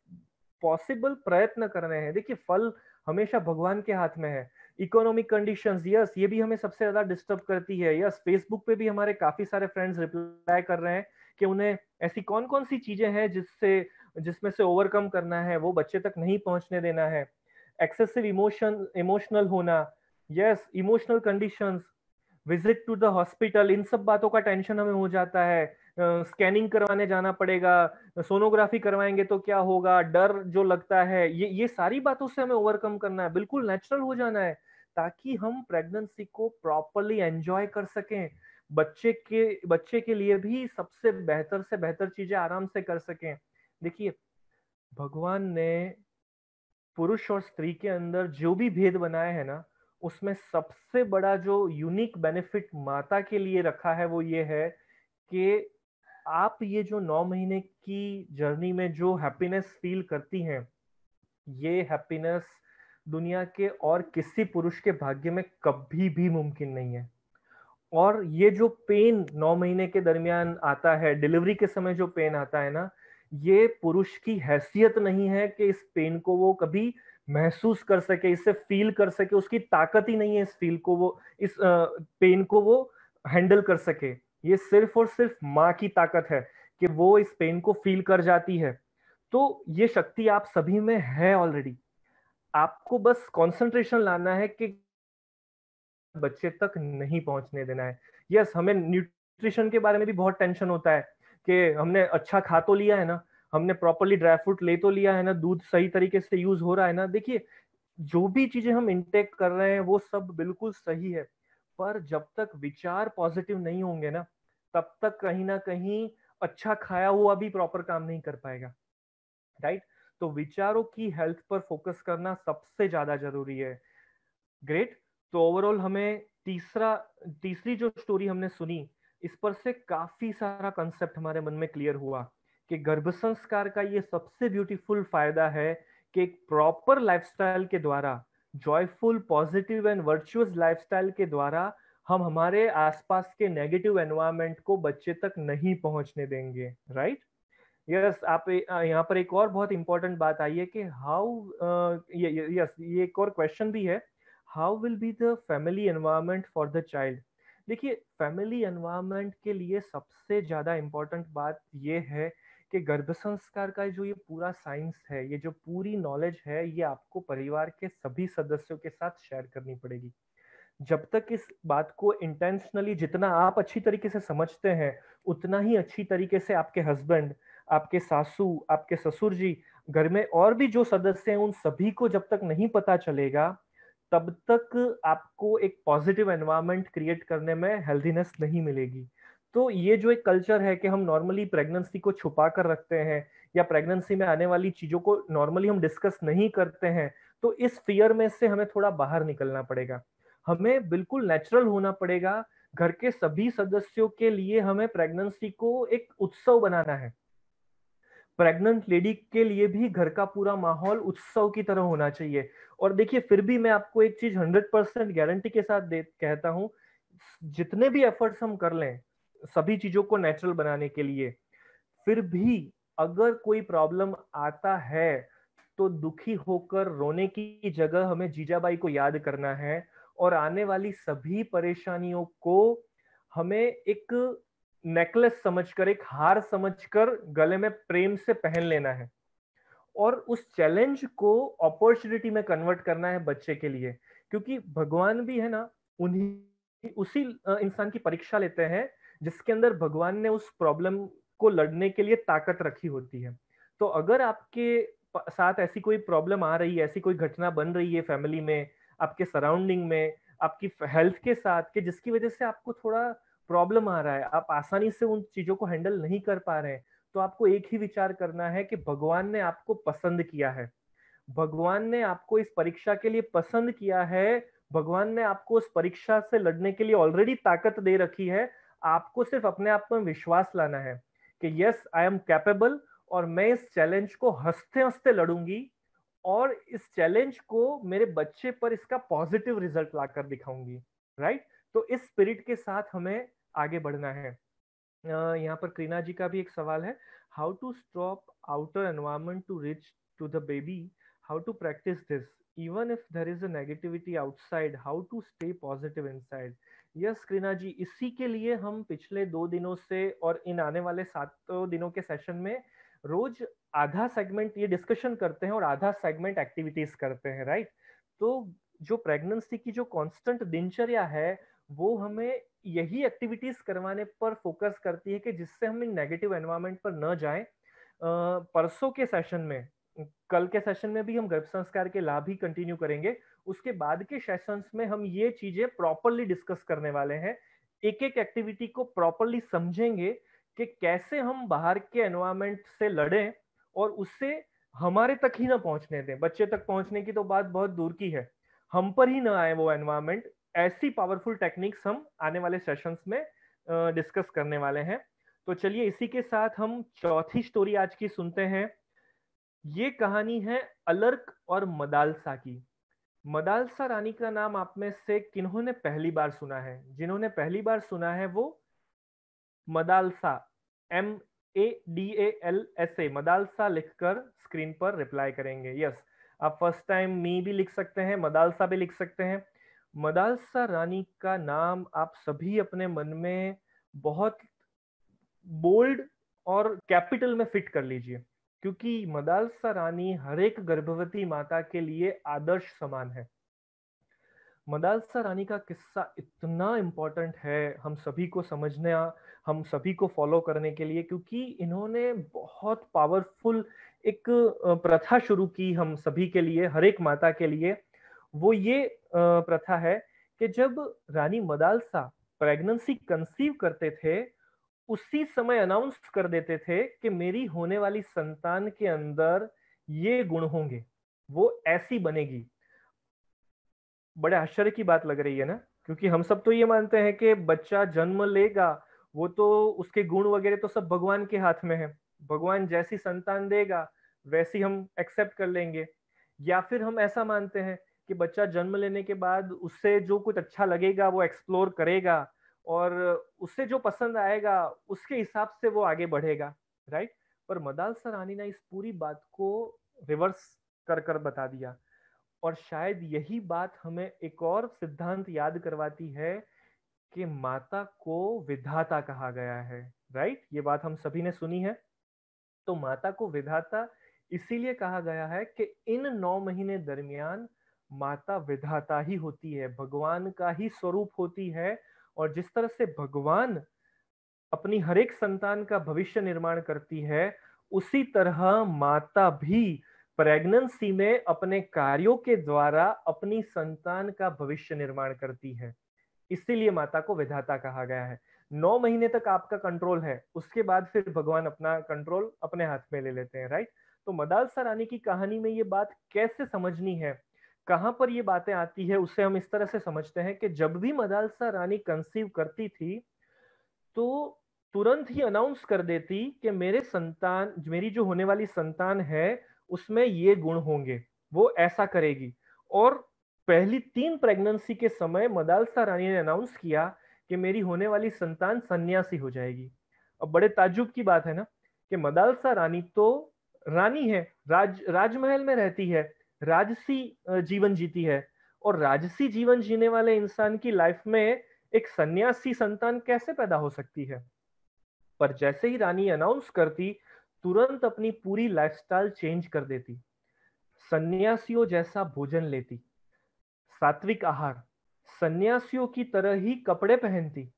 पॉसिबल प्रयत्न करने हैं। देखिए, फल हमेशा भगवान के हाथ में है। इकोनॉमिक कंडीशंस, यस, ये भी हमें सबसे ज्यादा डिस्टर्ब करती है। यस, फेसबुक पे भी हमारे काफी सारे फ्रेंड्स रिप्लाई कर रहे हैं कि उन्हें ऐसी कौन कौन सी चीजें हैं जिससे जिसमें से ओवरकम करना है, वो बच्चे तक नहीं पहुंचने देना है। एक्सेसिव इमोशनल होना, yes, emotional conditions, visit to the hospital, इन सब बातों का टेंशन हमें हो जाता है। स्कैनिंग करवाने जाना पड़ेगा, सोनोग्राफी करवाएंगे तो क्या होगा, डर जो लगता है, ये सारी बातों से हमें ओवरकम करना है, बिल्कुल नेचुरल हो जाना है, ताकि हम प्रेगनेंसी को प्रॉपरली एंजॉय कर सकें, बच्चे के लिए भी सबसे बेहतर से बेहतर चीजें आराम से कर सकें। देखिए, भगवान ने पुरुष और स्त्री के अंदर जो भी भेद बनाए हैं ना, उसमें सबसे बड़ा जो यूनिक बेनिफिट माता के लिए रखा है वो ये है कि आप ये जो 9 महीने की जर्नी में जो हैप्पीनेस फील करती हैं, ये हैप्पीनेस दुनिया के और किसी पुरुष के भाग्य में कभी भी मुमकिन नहीं है। और ये जो पेन 9 महीने के दरमियान आता है, डिलीवरी के समय जो पेन आता है ना, ये पुरुष की हैसियत नहीं है कि इस पेन को वो कभी महसूस कर सके, इसे फील कर सके, उसकी ताकत ही नहीं है इस फील को वो, इस पेन को वो हैंडल कर सके। ये सिर्फ और सिर्फ माँ की ताकत है कि वो इस पेन को फील कर जाती है। तो ये शक्ति आप सभी में है ऑलरेडी, आपको बस कंसंट्रेशन लाना है कि बच्चे तक नहीं पहुंचने देना है। यस, हमें न्यूट्रिशन के बारे में भी बहुत टेंशन होता है कि हमने अच्छा खा तो लिया है ना, हमने प्रॉपरली ड्राई फ्रूट ले तो लिया है ना, दूध सही तरीके से यूज हो रहा है ना। देखिए, जो भी चीजें हम इंटेक कर रहे हैं वो सब बिल्कुल सही है, पर जब तक विचार पॉजिटिव नहीं होंगे ना, तब तक कहीं ना कहीं अच्छा खाया हुआ भी प्रॉपर काम नहीं कर पाएगा, राइट? तो विचारों की हेल्थ पर फोकस करना सबसे ज्यादा जरूरी है। ग्रेट। तो ओवरऑल हमें तीसरी जो स्टोरी हमने सुनी, इस पर से काफी सारा कंसेप्ट हमारे मन में क्लियर हुआ कि गर्भ संस्कार का ये सबसे ब्यूटीफुल फायदा है कि एक प्रॉपर लाइफस्टाइल के द्वारा, joyful, positive and virtuous lifestyle के द्वारा हम हमारे आसपास के नेगेटिव एनवायरनमेंट को बच्चे तक नहीं पहुंचने देंगे, राइट? यस, आप यहाँ पर एक और बहुत इंपॉर्टेंट बात आई है कि यस, ये एक और क्वेश्चन भी है, how will be the family environment for the child. देखिए, फैमिली एनवायरनमेंट के लिए सबसे ज्यादा इंपॉर्टेंट बात ये है कि गर्भ संस्कार का जो ये पूरा साइंस है, ये जो पूरी नॉलेज है, ये आपको परिवार के सभी सदस्यों के साथ शेयर करनी पड़ेगी। जब तक इस बात को इंटेंशनली, जितना आप अच्छी तरीके से समझते हैं, उतना ही अच्छी तरीके से आपके हस्बैंड, आपके सासू, आपके ससुर जी, घर में और भी जो सदस्य हैं, उन सभी को जब तक नहीं पता चलेगा, तब तक आपको एक पॉजिटिव एनवायरनमेंट क्रिएट करने में हेल्थीनेस नहीं मिलेगी। तो ये जो एक कल्चर है कि हम नॉर्मली प्रेगनेंसी को छुपा कर रखते हैं, या प्रेगनेंसी में आने वाली चीजों को नॉर्मली हम डिस्कस नहीं करते हैं, तो इस फियर में से हमें थोड़ा बाहर निकलना पड़ेगा। हमें बिल्कुल नेचुरल होना पड़ेगा। घर के सभी सदस्यों के लिए हमें प्रेगनेंसी को एक उत्सव बनाना है। प्रेग्नेंट लेडी के लिए भी घर का पूरा माहौल उत्सव की तरह होना चाहिए। और देखिए, फिर भी मैं आपको एक चीज 100% गारंटी के साथ कहता हूं, जितने भी एफर्ट्स हम कर लें सभी चीजों को नेचुरल बनाने के लिए, फिर भी अगर कोई प्रॉब्लम आता है, तो दुखी होकर रोने की जगह हमें जीजाबाई को याद करना है, और आने वाली सभी परेशानियों को हमें एक नेकलेस समझकर, एक हार समझकर गले में प्रेम से पहन लेना है, और उस चैलेंज को अपॉर्चुनिटी में कन्वर्ट करना है बच्चे के लिए। क्योंकि भगवान भी है ना, उन्हीं उसी इंसान की परीक्षा लेते हैं जिसके अंदर भगवान ने उस प्रॉब्लम को लड़ने के लिए ताकत रखी होती है। तो अगर आपके साथ ऐसी कोई प्रॉब्लम आ रही है, ऐसी कोई घटना बन रही है फैमिली में, आपके सराउंडिंग में, आपकी हेल्थ के साथ, के जिसकी वजह से आपको थोड़ा प्रॉब्लम आ रहा है, आप आसानी से उन चीजों को हैंडल नहीं कर पा रहे हैं, तो आपको एक ही विचार करना है कि भगवान ने आपको पसंद किया है, भगवान ने आपको इस परीक्षा के लिए पसंद किया है, भगवान ने आपको उस परीक्षा से लड़ने के लिए ऑलरेडी ताकत दे रखी है। आपको सिर्फ अपने आप पर विश्वास लाना है कि यस, आई एम कैपेबल, और मैं इस चैलेंज को हंसते हंसते लड़ूंगी, और इस चैलेंज को मेरे बच्चे पर इसका पॉजिटिव रिजल्ट लाकर दिखाऊंगी, राइट? तो इस स्पिरिट के साथ हमें आगे बढ़ना है। यहाँ पर करीना जी का भी एक सवाल है, how to stop outer environment to reach to the baby, how to practice this even if there is a negativity outside, how to stay positive inside. Yes Kareena ji, इसी के लिए हम पिछले 2 दिनों से और इन आने वाले 7 दिनों के सेशन में रोज आधा सेगमेंट ये डिस्कशन करते हैं और आधा सेगमेंट एक्टिविटीज करते हैं, राइट? तो जो प्रेगनेंसी की जो कांस्टेंट दिनचर्या है वो हमें यही एक्टिविटीज करवाने पर फोकस करती है कि जिससे हम इन नेगेटिव एनवायरनमेंट पर न जाएं। परसों के सेशन में, कल के सेशन में भी हम गर्भ संस्कार के लाभ ही कंटिन्यू करेंगे। उसके बाद के सेशंस में हम ये चीजें प्रॉपरली डिस्कस करने वाले हैं, एक एक एक्टिविटी को प्रॉपरली समझेंगे कि कैसे हम बाहर के एनवायरनमेंट से लड़ें और उससे हमारे तक ही ना पहुंचने दें। बच्चे तक पहुंचने की तो बात बहुत दूर की है, हम पर ही ना आए वो एनवायरनमेंट। ऐसी पावरफुल टेक्निक्स हम आने वाले सेशंस में डिस्कस करने वाले हैं। तो चलिए इसी के साथ हम चौथी स्टोरी आज की सुनते हैं। ये कहानी है अलर्क और मदालसा की। मदालसा रानी का नाम आप में से किन्होंने पहली बार सुना है? जिन्होंने पहली बार सुना है वो मदालसा, MADALSA, मदालसा लिखकर स्क्रीन पर रिप्लाई करेंगे। यस, आप फर्स्ट टाइम मी भी लिख सकते हैं, मदालसा भी लिख सकते हैं। मदालसा रानी का नाम आप सभी अपने मन में बहुत बोल्ड और कैपिटल में फिट कर लीजिए, क्योंकि मदालसा रानी हर एक गर्भवती माता के लिए आदर्श समान है। मदालसा रानी का किस्सा इतना इम्पोर्टेंट है हम सभी को समझना, हम सभी को फॉलो करने के लिए, क्योंकि इन्होंने बहुत पावरफुल एक प्रथा शुरू की हम सभी के लिए, हर एक माता के लिए। वो ये प्रथा है कि जब रानी मदालसा प्रेगनेंसी कंसीव करते थे, उसी समय अनाउंस कर देते थे कि मेरी होने वाली संतान के अंदर ये गुण होंगे, वो ऐसी बनेगी। बड़े आश्चर्य की बात लग रही है ना, क्योंकि हम सब तो ये मानते हैं कि बच्चा जन्म लेगा, वो तो उसके गुण वगैरह तो सब भगवान के हाथ में है, भगवान जैसी संतान देगा वैसी हम एक्सेप्ट कर लेंगे। या फिर हम ऐसा मानते हैं कि बच्चा जन्म लेने के बाद उससे जो कुछ अच्छा लगेगा वो एक्सप्लोर करेगा और उससे जो पसंद आएगा उसके हिसाब से वो आगे बढ़ेगा, राइट? पर मदालसा रानी ने इस पूरी बात को रिवर्स कर कर बता दिया। और शायद यही बात हमें एक और सिद्धांत याद करवाती है कि माता को विधाता कहा गया है, राइट? ये बात हम सभी ने सुनी है। तो माता को विधाता इसीलिए कहा गया है कि इन 9 महीने दरमियान माता विधाता ही होती है, भगवान का ही स्वरूप होती है। और जिस तरह से भगवान अपनी हर एक संतान का भविष्य निर्माण करती है, उसी तरह माता भी प्रेगनेंसी में अपने कार्यों के द्वारा अपनी संतान का भविष्य निर्माण करती है। इसीलिए माता को विधाता कहा गया है। 9 महीने तक आपका कंट्रोल है, उसके बाद फिर भगवान अपना कंट्रोल अपने हाथ में ले लेते हैं, राइट? तो मदालसा रानी की कहानी में ये बात कैसे समझनी है, कहां पर ये बातें आती है, उसे हम इस तरह से समझते हैं कि जब भी मदालसा रानी कंसीव करती थी तो तुरंत ही अनाउंस कर देती कि मेरी जो होने वाली संतान है उसमें ये गुण होंगे, वो ऐसा करेगी। और पहली 3 प्रेगनेंसी के समय मदालसा रानी ने अनाउंस किया कि मेरी होने वाली संतान सन्यासी हो जाएगी। अब बड़े ताज्जुब की बात है ना कि मदालसा रानी तो रानी है, राजमहल में रहती है, राजसी जीवन जीती है, और राजसी जीवन जीने वाले इंसान की लाइफ में एक सन्यासी संतान कैसे पैदा हो सकती है? पर जैसे ही रानी अनाउंस करती, तुरंत अपनी पूरी लाइफस्टाइल चेंज कर देती, सन्यासियों जैसा भोजन लेती, सात्विक आहार, सन्यासियों की तरह ही कपड़े पहनती,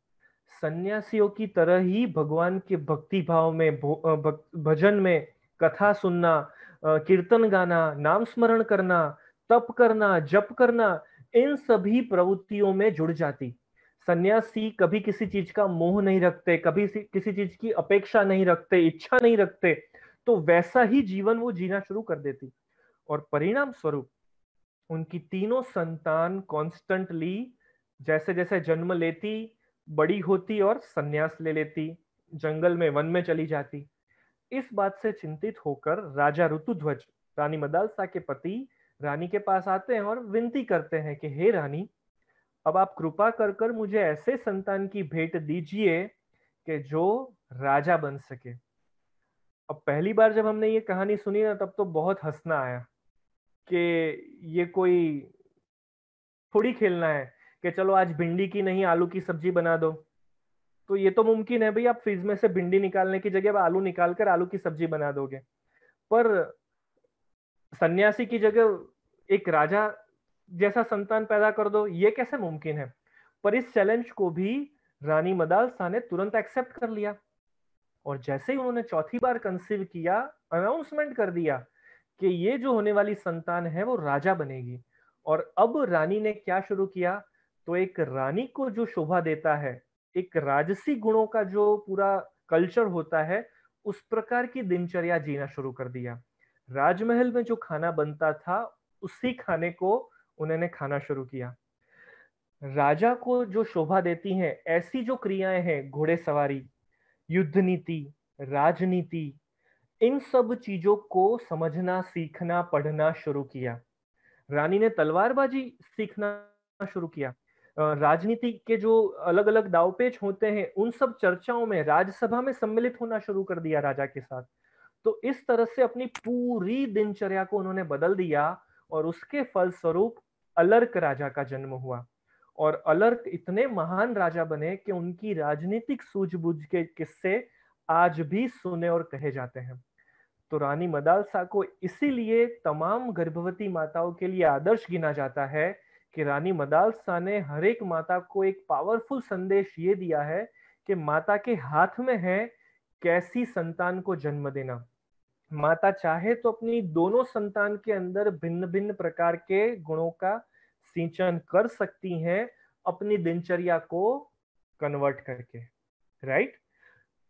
सन्यासियों की तरह ही भगवान के भक्ति भाव में भजन में कथा सुनना, कीर्तन गाना, नाम स्मरण करना, तप करना, जप करना, इन सभी प्रवृत्तियों में जुड़ जाती। सन्यासी कभी किसी चीज का मोह नहीं रखते, कभी किसी चीज की अपेक्षा नहीं रखते, इच्छा नहीं रखते, तो वैसा ही जीवन वो जीना शुरू कर देती। और परिणाम स्वरूप उनकी तीनों संतान कॉन्स्टेंटली जैसे जैसे जन्म लेती, बड़ी होती और संन्यास ले लेती, जंगल में, वन में चली जाती। इस बात से चिंतित होकर राजा ऋतुध्वज रानी मदालसा के पति रानी के पास आते हैं और विनती करते हैं कि हे रानी, अब आप कृपा कर कर मुझे ऐसे संतान की भेंट दीजिए कि जो राजा बन सके। अब पहली बार जब हमने ये कहानी सुनी ना, तब तो बहुत हंसना आया कि ये कोई थोड़ी खेलना है कि चलो आज भिंडी की नहीं आलू की सब्जी बना दो। तो ये तो मुमकिन है भाई, आप फ्रिज में से भिंडी निकालने की जगह आलू निकाल कर आलू की सब्जी बना दोगे। पर सन्यासी की जगह एक राजा जैसा संतान पैदा कर दो, ये कैसे मुमकिन है? पर इस चैलेंज को भी रानी मदालसा ने तुरंत एक्सेप्ट कर लिया, और जैसे ही उन्होंने चौथी बार कंसीव किया, अनाउंसमेंट कर दिया कि ये जो होने वाली संतान है वो राजा बनेगी। और अब रानी ने क्या शुरू किया? तो एक रानी को जो शोभा देता है, एक राजसी गुणों का जो पूरा कल्चर होता है, उस प्रकार की दिनचर्या जीना शुरू कर दिया। राजमहल में जो खाना बनता था, उसी खाने को उन्होंने खाना शुरू किया। राजा को जो शोभा देती हैं ऐसी जो क्रियाएं हैं, घोड़ेसवारी, युद्ध नीति, राजनीति, इन सब चीजों को समझना, सीखना, पढ़ना शुरू किया। रानी ने तलवारबाजी सीखना शुरू किया। राजनीति के जो अलग अलग दावपेच होते हैं, उन सब चर्चाओं में राज्यसभा में सम्मिलित होना शुरू कर दिया राजा के साथ। तो इस तरह से अपनी पूरी दिनचर्या को उन्होंने बदल दिया, और उसके फलस्वरूप अलर्क राजा का जन्म हुआ। और अलर्क इतने महान राजा बने कि उनकी राजनीतिक सूझबूझ के किस्से आज भी सुने और कहे जाते हैं। तो रानी मदालसा को इसीलिए तमाम गर्भवती माताओं के लिए आदर्श गिना जाता है कि रानी मदालसा ने हर एक माता को एक पावरफुल संदेश ये दिया है कि माता के हाथ में है कैसी संतान को जन्म देना। माता चाहे तो अपनी दोनों संतान के अंदर भिन्न भिन्न प्रकार के गुणों का सिंचन कर सकती हैं, अपनी दिनचर्या को कन्वर्ट करके, राइट?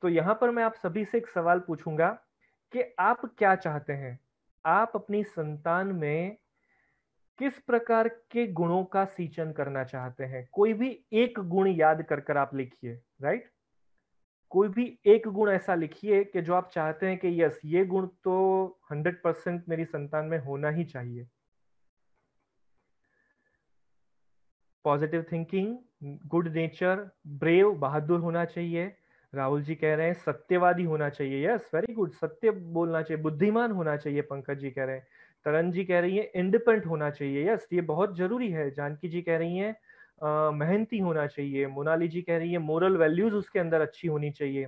तो यहां पर मैं आप सभी से एक सवाल पूछूंगा कि आप क्या चाहते हैं? आप अपनी संतान में किस प्रकार के गुणों का सिंचन करना चाहते हैं? कोई भी एक गुण याद कर कर आप लिखिए, राइट? कोई भी एक गुण ऐसा लिखिए कि जो आप चाहते हैं कि यस, ये गुण तो 100% मेरी संतान में होना ही चाहिए। Positive thinking, good nature, brave, बहादुर होना चाहिए। राहुल जी कह रहे हैं सत्यवादी होना चाहिए, यस वेरी गुड, सत्य बोलना चाहिए। बुद्धिमान होना चाहिए, पंकज जी कह रहे हैं। तरन जी कह रही है इंडिपेंडेंट होना चाहिए, यस ये बहुत जरूरी है। जानकी जी कह रही हैं मेहनती होना चाहिए। मोनाली जी कह रही है मोरल वैल्यूज उसके अंदर अच्छी होनी चाहिए।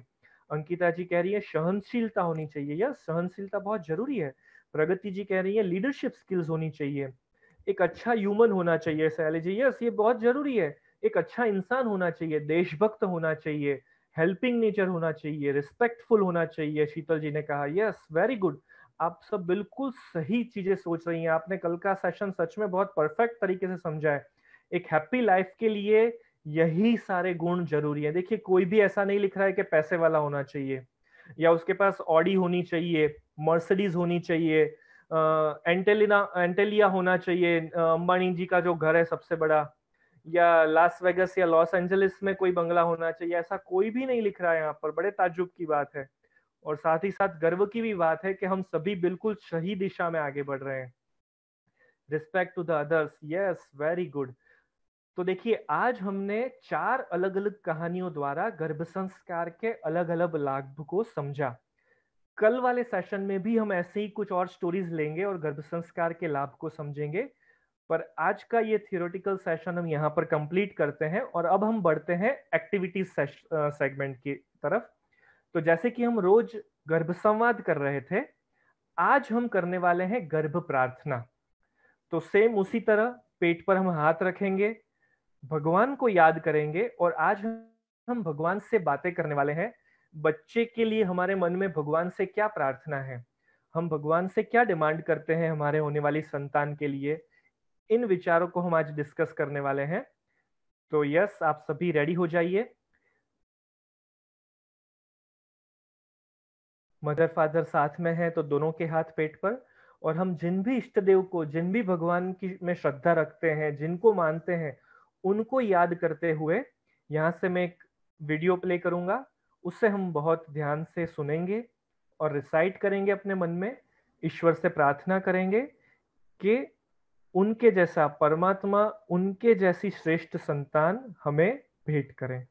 अंकिता जी कह रही है सहनशीलता होनी चाहिए, यस सहनशीलता बहुत जरूरी है। प्रगति जी कह रही है लीडरशिप स्किल्स होनी चाहिए। एक अच्छा ह्यूमन होना चाहिए, शैली जी यस ये बहुत जरूरी है। एक अच्छा इंसान होना चाहिए, देशभक्त होना चाहिए, हेल्पिंग नेचर होना चाहिए, रिस्पेक्टफुल होना चाहिए, शीतल जी ने कहा, यस वेरी गुड। आप सब बिल्कुल सही चीजें सोच रही हैं। आपने कल का सेशन सच में बहुत परफेक्ट तरीके से समझा है। एक हैप्पी लाइफ के लिए यही सारे गुण जरूरी है। देखिए कोई भी ऐसा नहीं लिख रहा है कि पैसे वाला होना चाहिए, या उसके पास ऑडी होनी चाहिए, मर्सिडीज होनी चाहिए, एंटेलिया होना चाहिए, अंबानी जी का जो घर है सबसे बड़ा, या लास वेगस या लॉस एंजलिस में कोई बंगला होना चाहिए। ऐसा कोई भी नहीं लिख रहा है यहाँ पर। बड़े ताज्जुब की बात है, और साथ ही साथ गर्व की भी बात है कि हम सभी बिल्कुल सही दिशा में आगे बढ़ रहे हैं। Respect to the others, yes very good. तो देखिए आज हमने 4 अलग अलग कहानियों द्वारा गर्भ संस्कार के अलग अलग लाभ को समझा। कल वाले सेशन में भी हम ऐसे ही कुछ और स्टोरीज लेंगे और गर्भ संस्कार के लाभ को समझेंगे। पर आज का ये थियोरेटिकल सेशन हम यहाँ पर कंप्लीट करते हैं, और अब हम बढ़ते हैं एक्टिविटीज सेगमेंट की तरफ। तो जैसे कि हम रोज गर्भ संवाद कर रहे थे, आज हम करने वाले हैं गर्भ प्रार्थना। तो सेम उसी तरह पेट पर हम हाथ रखेंगे, भगवान को याद करेंगे, और आज हम भगवान से बातें करने वाले हैं। बच्चे के लिए हमारे मन में भगवान से क्या प्रार्थना है, हम भगवान से क्या डिमांड करते हैं हमारे होने वाली संतान के लिए, इन विचारों को हम आज डिस्कस करने वाले हैं। तो यस, आप सभी रेडी हो जाइए। मदर फादर साथ में है तो दोनों के हाथ पेट पर, और हम जिन भी इष्ट देव को, जिन भी भगवान की में श्रद्धा रखते हैं, जिनको मानते हैं, उनको याद करते हुए यहाँ से मैं एक वीडियो प्ले करूंगा, उससे हम बहुत ध्यान से सुनेंगे और रिसाइट करेंगे अपने मन में, ईश्वर से प्रार्थना करेंगे कि उनके जैसा परमात्मा, उनके जैसी श्रेष्ठ संतान हमें भेंट करें।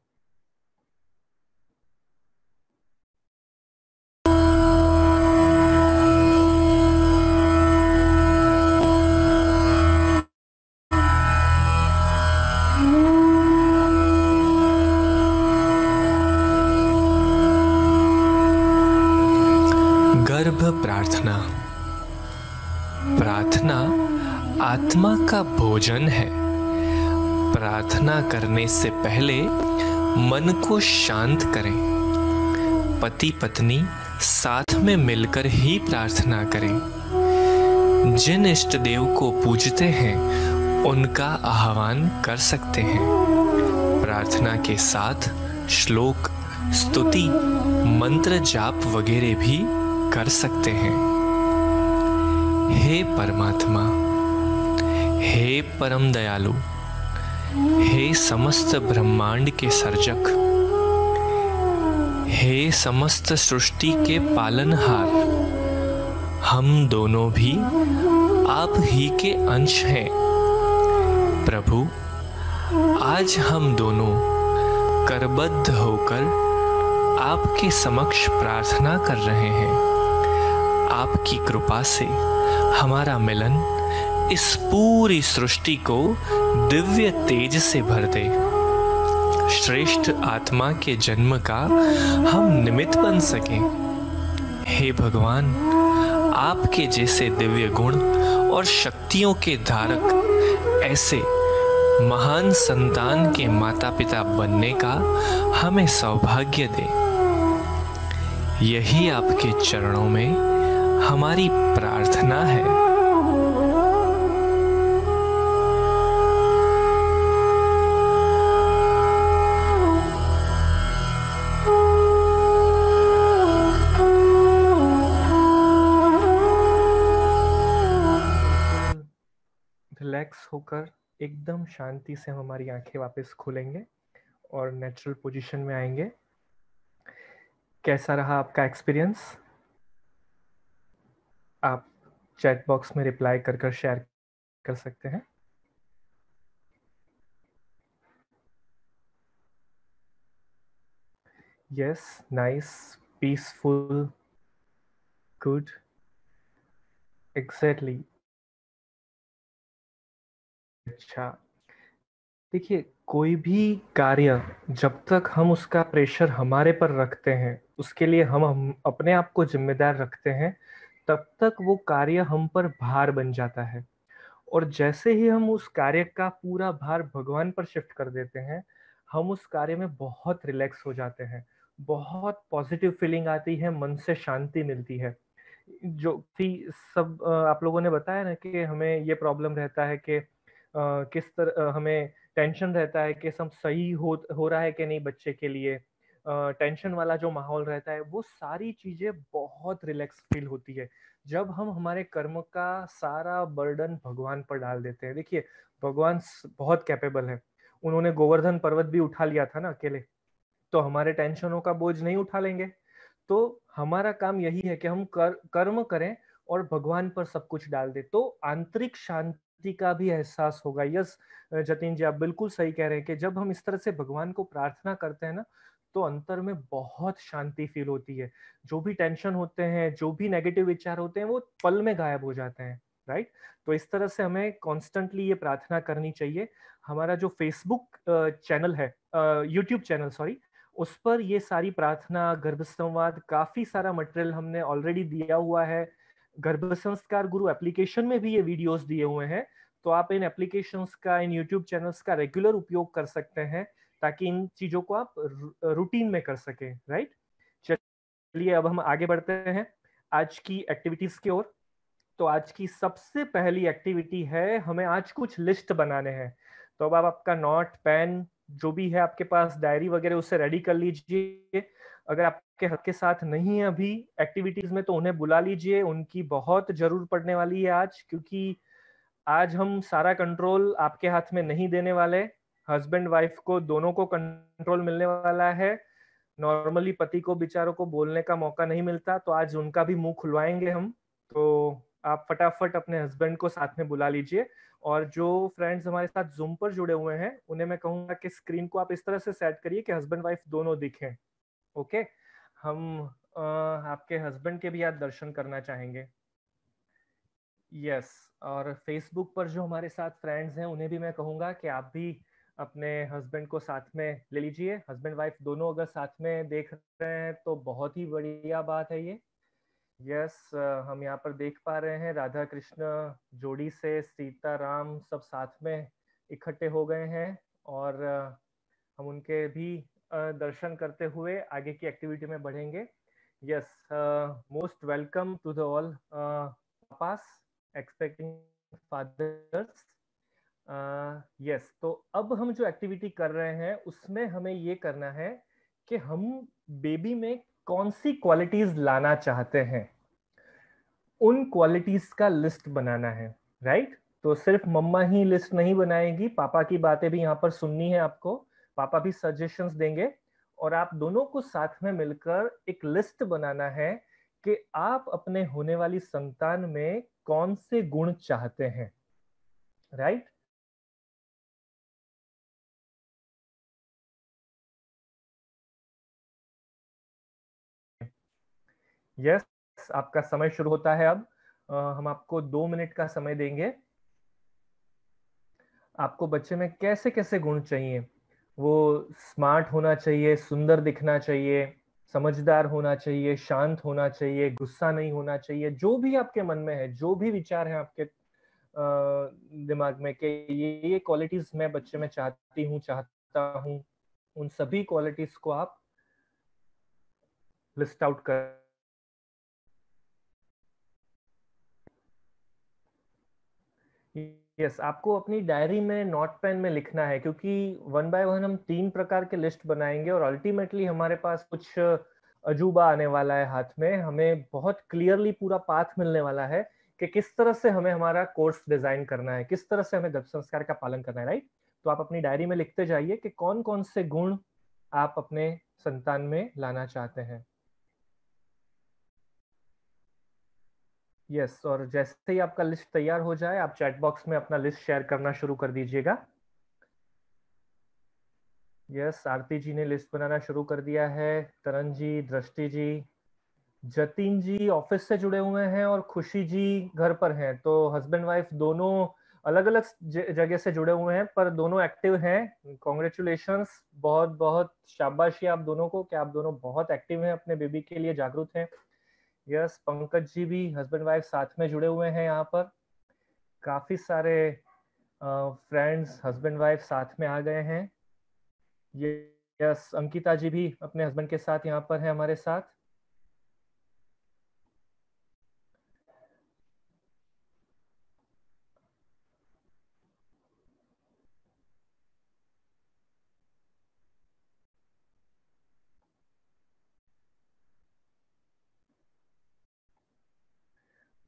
गर्भ प्रार्थना। आत्मा का भोजन है। प्रार्थना करने से पहले मन को शांत करें। पति पत्नी साथ में मिलकर ही प्रार्थना करें। जिन इष्ट देव को पूजते हैं उनका आह्वान कर सकते हैं। प्रार्थना के साथ श्लोक, स्तुति, मंत्र जाप वगैरह भी कर सकते हैं। हे परमात्मा, हे परम दयालु, हे समस्त ब्रह्मांड के सर्जक, हे समस्त सृष्टि के पालनहार, हम दोनों भी आप ही के अंश हैं। प्रभु, आज हम दोनों करबद्ध होकर आपके समक्ष प्रार्थना कर रहे हैं। आपकी कृपा से हमारा मिलन इस पूरी सृष्टि को दिव्य तेज से भर दे। श्रेष्ठ आत्मा के जन्म का हम निमित्त बन सकें। हे भगवान, आपके जैसे दिव्य गुण और शक्तियों के धारक ऐसे महान संतान के माता पिता बनने का हमें सौभाग्य दे। यही आपके चरणों में हमारी प्रार्थना है। रिलैक्स होकर एकदम शांति से हम हमारी आंखें वापस खोलेंगे और नेचुरल पोजीशन में आएंगे। कैसा रहा आपका एक्सपीरियंस? आप चैट बॉक्स में रिप्लाई कर शेयर कर सकते हैं। Yes, nice, peaceful, good, exactly. अच्छा, देखिए, कोई भी कार्य जब तक हम उसका प्रेशर हमारे पर रखते हैं, उसके लिए हम अपने आप को जिम्मेदार रखते हैं, तब तक वो कार्य हम पर भार बन जाता है। और जैसे ही हम उस कार्य का पूरा भार भगवान पर शिफ्ट कर देते हैं, हम उस कार्य में बहुत रिलैक्स हो जाते हैं, बहुत पॉजिटिव फीलिंग आती है, मन से शांति मिलती है। जो कि सब आप लोगों ने बताया ना कि हमें ये प्रॉब्लम रहता है कि किस तरह हमें टेंशन रहता है कि सब सही हो रहा है कि नहीं बच्चे के लिए। टेंशन वाला जो माहौल रहता है, वो सारी चीजें बहुत रिलैक्स फील होती है जब हम हमारे कर्म का सारा बर्डन भगवान पर डाल देते हैं। देखिए, भगवान बहुत कैपेबल है। उन्होंने गोवर्धन पर्वत भी उठा लिया था ना अकेले, तो हमारे टेंशनों का बोझ नहीं उठा लेंगे। तो हमारा काम यही है कि हम कर्म करें और भगवान पर सब कुछ डाल दे, तो आंतरिक शांति का भी एहसास होगा। यस जतिन जी, आप बिल्कुल सही कह रहे हैं कि जब हम इस तरह से भगवान को प्रार्थना करते हैं ना, तो अंतर में बहुत शांति फील होती है। जो भी टेंशन होते हैं, जो भी नेगेटिव विचार होते हैं, वो पल में गायब हो जाते हैं। राइट? तो इस तरह से हमें कॉन्स्टेंटली ये प्रार्थना करनी चाहिए। हमारा जो फेसबुक चैनल है, यूट्यूब चैनल सॉरी, उस पर ये सारी प्रार्थना, गर्भ संवाद, काफी सारा मटेरियल हमने ऑलरेडी दिया हुआ है। गर्भ संस्कार गुरु एप्लीकेशन में भी ये वीडियोस दिए हुए हैं, तो आप इन एप्लीकेशंस का, इन यूट्यूब चैनल्स का रेगुलर उपयोग कर सकते हैं, ताकि इन चीजों को आप रूटीन में कर सकें। राइट? चलिए, अब हम आगे बढ़ते हैं आज की एक्टिविटीज की ओर। तो आज की सबसे पहली एक्टिविटी है, हमें आज कुछ लिस्ट बनाने हैं। तो अब आप आपका नोट, पेन, जो भी है आपके पास, डायरी वगैरह, उससे रेडी कर लीजिए। अगर आपके हाथ के साथ नहीं है अभी एक्टिविटीज में, तो उन्हें बुला लीजिए, उनकी बहुत जरूर पड़ने वाली है आज, क्योंकि आज हम सारा कंट्रोल आपके हाथ में नहीं देने वाले। हस्बैंड वाइफ को दोनों को कंट्रोल मिलने वाला है। नॉर्मली पति को बेचारों को बोलने का मौका नहीं मिलता, तो आज उनका भी मुंह खुलवाएंगे हम। तो आप फटाफट अपने हस्बैंड को साथ में बुला लीजिए। और जो फ्रेंड्स हमारे साथ जूम पर जुड़े हुए हैं, उन्हें मैं कहूंगा कि स्क्रीन को आप इस तरह से सेट करिए कि हस्बैंड वाइफ दोनों दिखें। ओके? हम आपके हस्बैंड के भी आज दर्शन करना चाहेंगे। यस। और फेसबुक पर जो हमारे साथ फ्रेंड्स हैं, उन्हें भी मैं कहूंगा कि आप भी अपने हस्बैंड को साथ में ले लीजिए। हस्बैंड वाइफ दोनों अगर साथ में देख रहे हैं तो बहुत ही बढ़िया बात है ये। यस, हम यहाँ पर देख पा रहे हैं राधा कृष्ण जोड़ी से सीता राम सब साथ में इकट्ठे हो गए हैं, और हम उनके भी दर्शन करते हुए आगे की एक्टिविटी में बढ़ेंगे। Yes, most welcome to the all papas expecting fathers. Yes, तो अब हम जो एक्टिविटी कर रहे हैं उसमें हमें ये करना है कि हम बेबी में कौन सी क्वालिटीज लाना चाहते हैं, उन क्वालिटीज का लिस्ट बनाना है। राइट? तो सिर्फ मम्मा ही लिस्ट नहीं बनाएगी, पापा की बातें भी यहाँ पर सुननी है आपको। पापा भी सजेशंस देंगे, और आप दोनों को साथ में मिलकर एक लिस्ट बनाना है कि आप अपने होने वाली संतान में कौन से गुण चाहते हैं। राइट? यस, आपका समय शुरू होता है अब। हम आपको 2 मिनट का समय देंगे। आपको बच्चे में कैसे कैसे गुण चाहिए? वो स्मार्ट होना चाहिए, सुंदर दिखना चाहिए, समझदार होना चाहिए, शांत होना चाहिए, गुस्सा नहीं होना चाहिए, जो भी आपके मन में है, जो भी विचार है आपके दिमाग में कि ये क्वालिटीज मैं बच्चे में चाहती हूँ, चाहता हूँ, उन सभी क्वालिटीज को आप लिस्ट आउट कर। यस, आपको अपनी डायरी में नोट पेन में लिखना है, क्योंकि वन बाय वन हम 3 प्रकार के लिस्ट बनाएंगे और अल्टीमेटली हमारे पास कुछ अजूबा आने वाला है हाथ में। हमें बहुत क्लियरली पूरा पाथ मिलने वाला है कि किस तरह से हमें हमारा कोर्स डिजाइन करना है, किस तरह से हमें गर्भ संस्कार का पालन करना है। राइट? तो आप अपनी डायरी में लिखते जाइए कि कौन कौन से गुण आप अपने संतान में लाना चाहते हैं। यस, और जैसे ही आपका लिस्ट तैयार हो जाए, आप चैट बॉक्स में अपना लिस्ट शेयर करना शुरू कर दीजिएगा। यस, आरती जी ने लिस्ट बनाना शुरू कर दिया है। तरन जी, दृष्टि जी, जतिन जी ऑफिस से जुड़े हुए हैं, और खुशी जी घर पर हैं। तो हस्बैंड वाइफ दोनों अलग अलग जगह से जुड़े हुए हैं, पर दोनों एक्टिव हैं। कॉन्ग्रेचुलेशंस, बहुत बहुत शाबाशी आप दोनों को कि आप दोनों बहुत एक्टिव हैं, अपने बेबी के लिए जागरूक हैं। यस, पंकज जी भी हस्बैंड वाइफ साथ में जुड़े हुए हैं यहाँ पर। काफी सारे फ्रेंड्स हस्बैंड वाइफ साथ में आ गए हैं। यस, अंकिता जी भी अपने हस्बैंड के साथ यहाँ पर है हमारे साथ।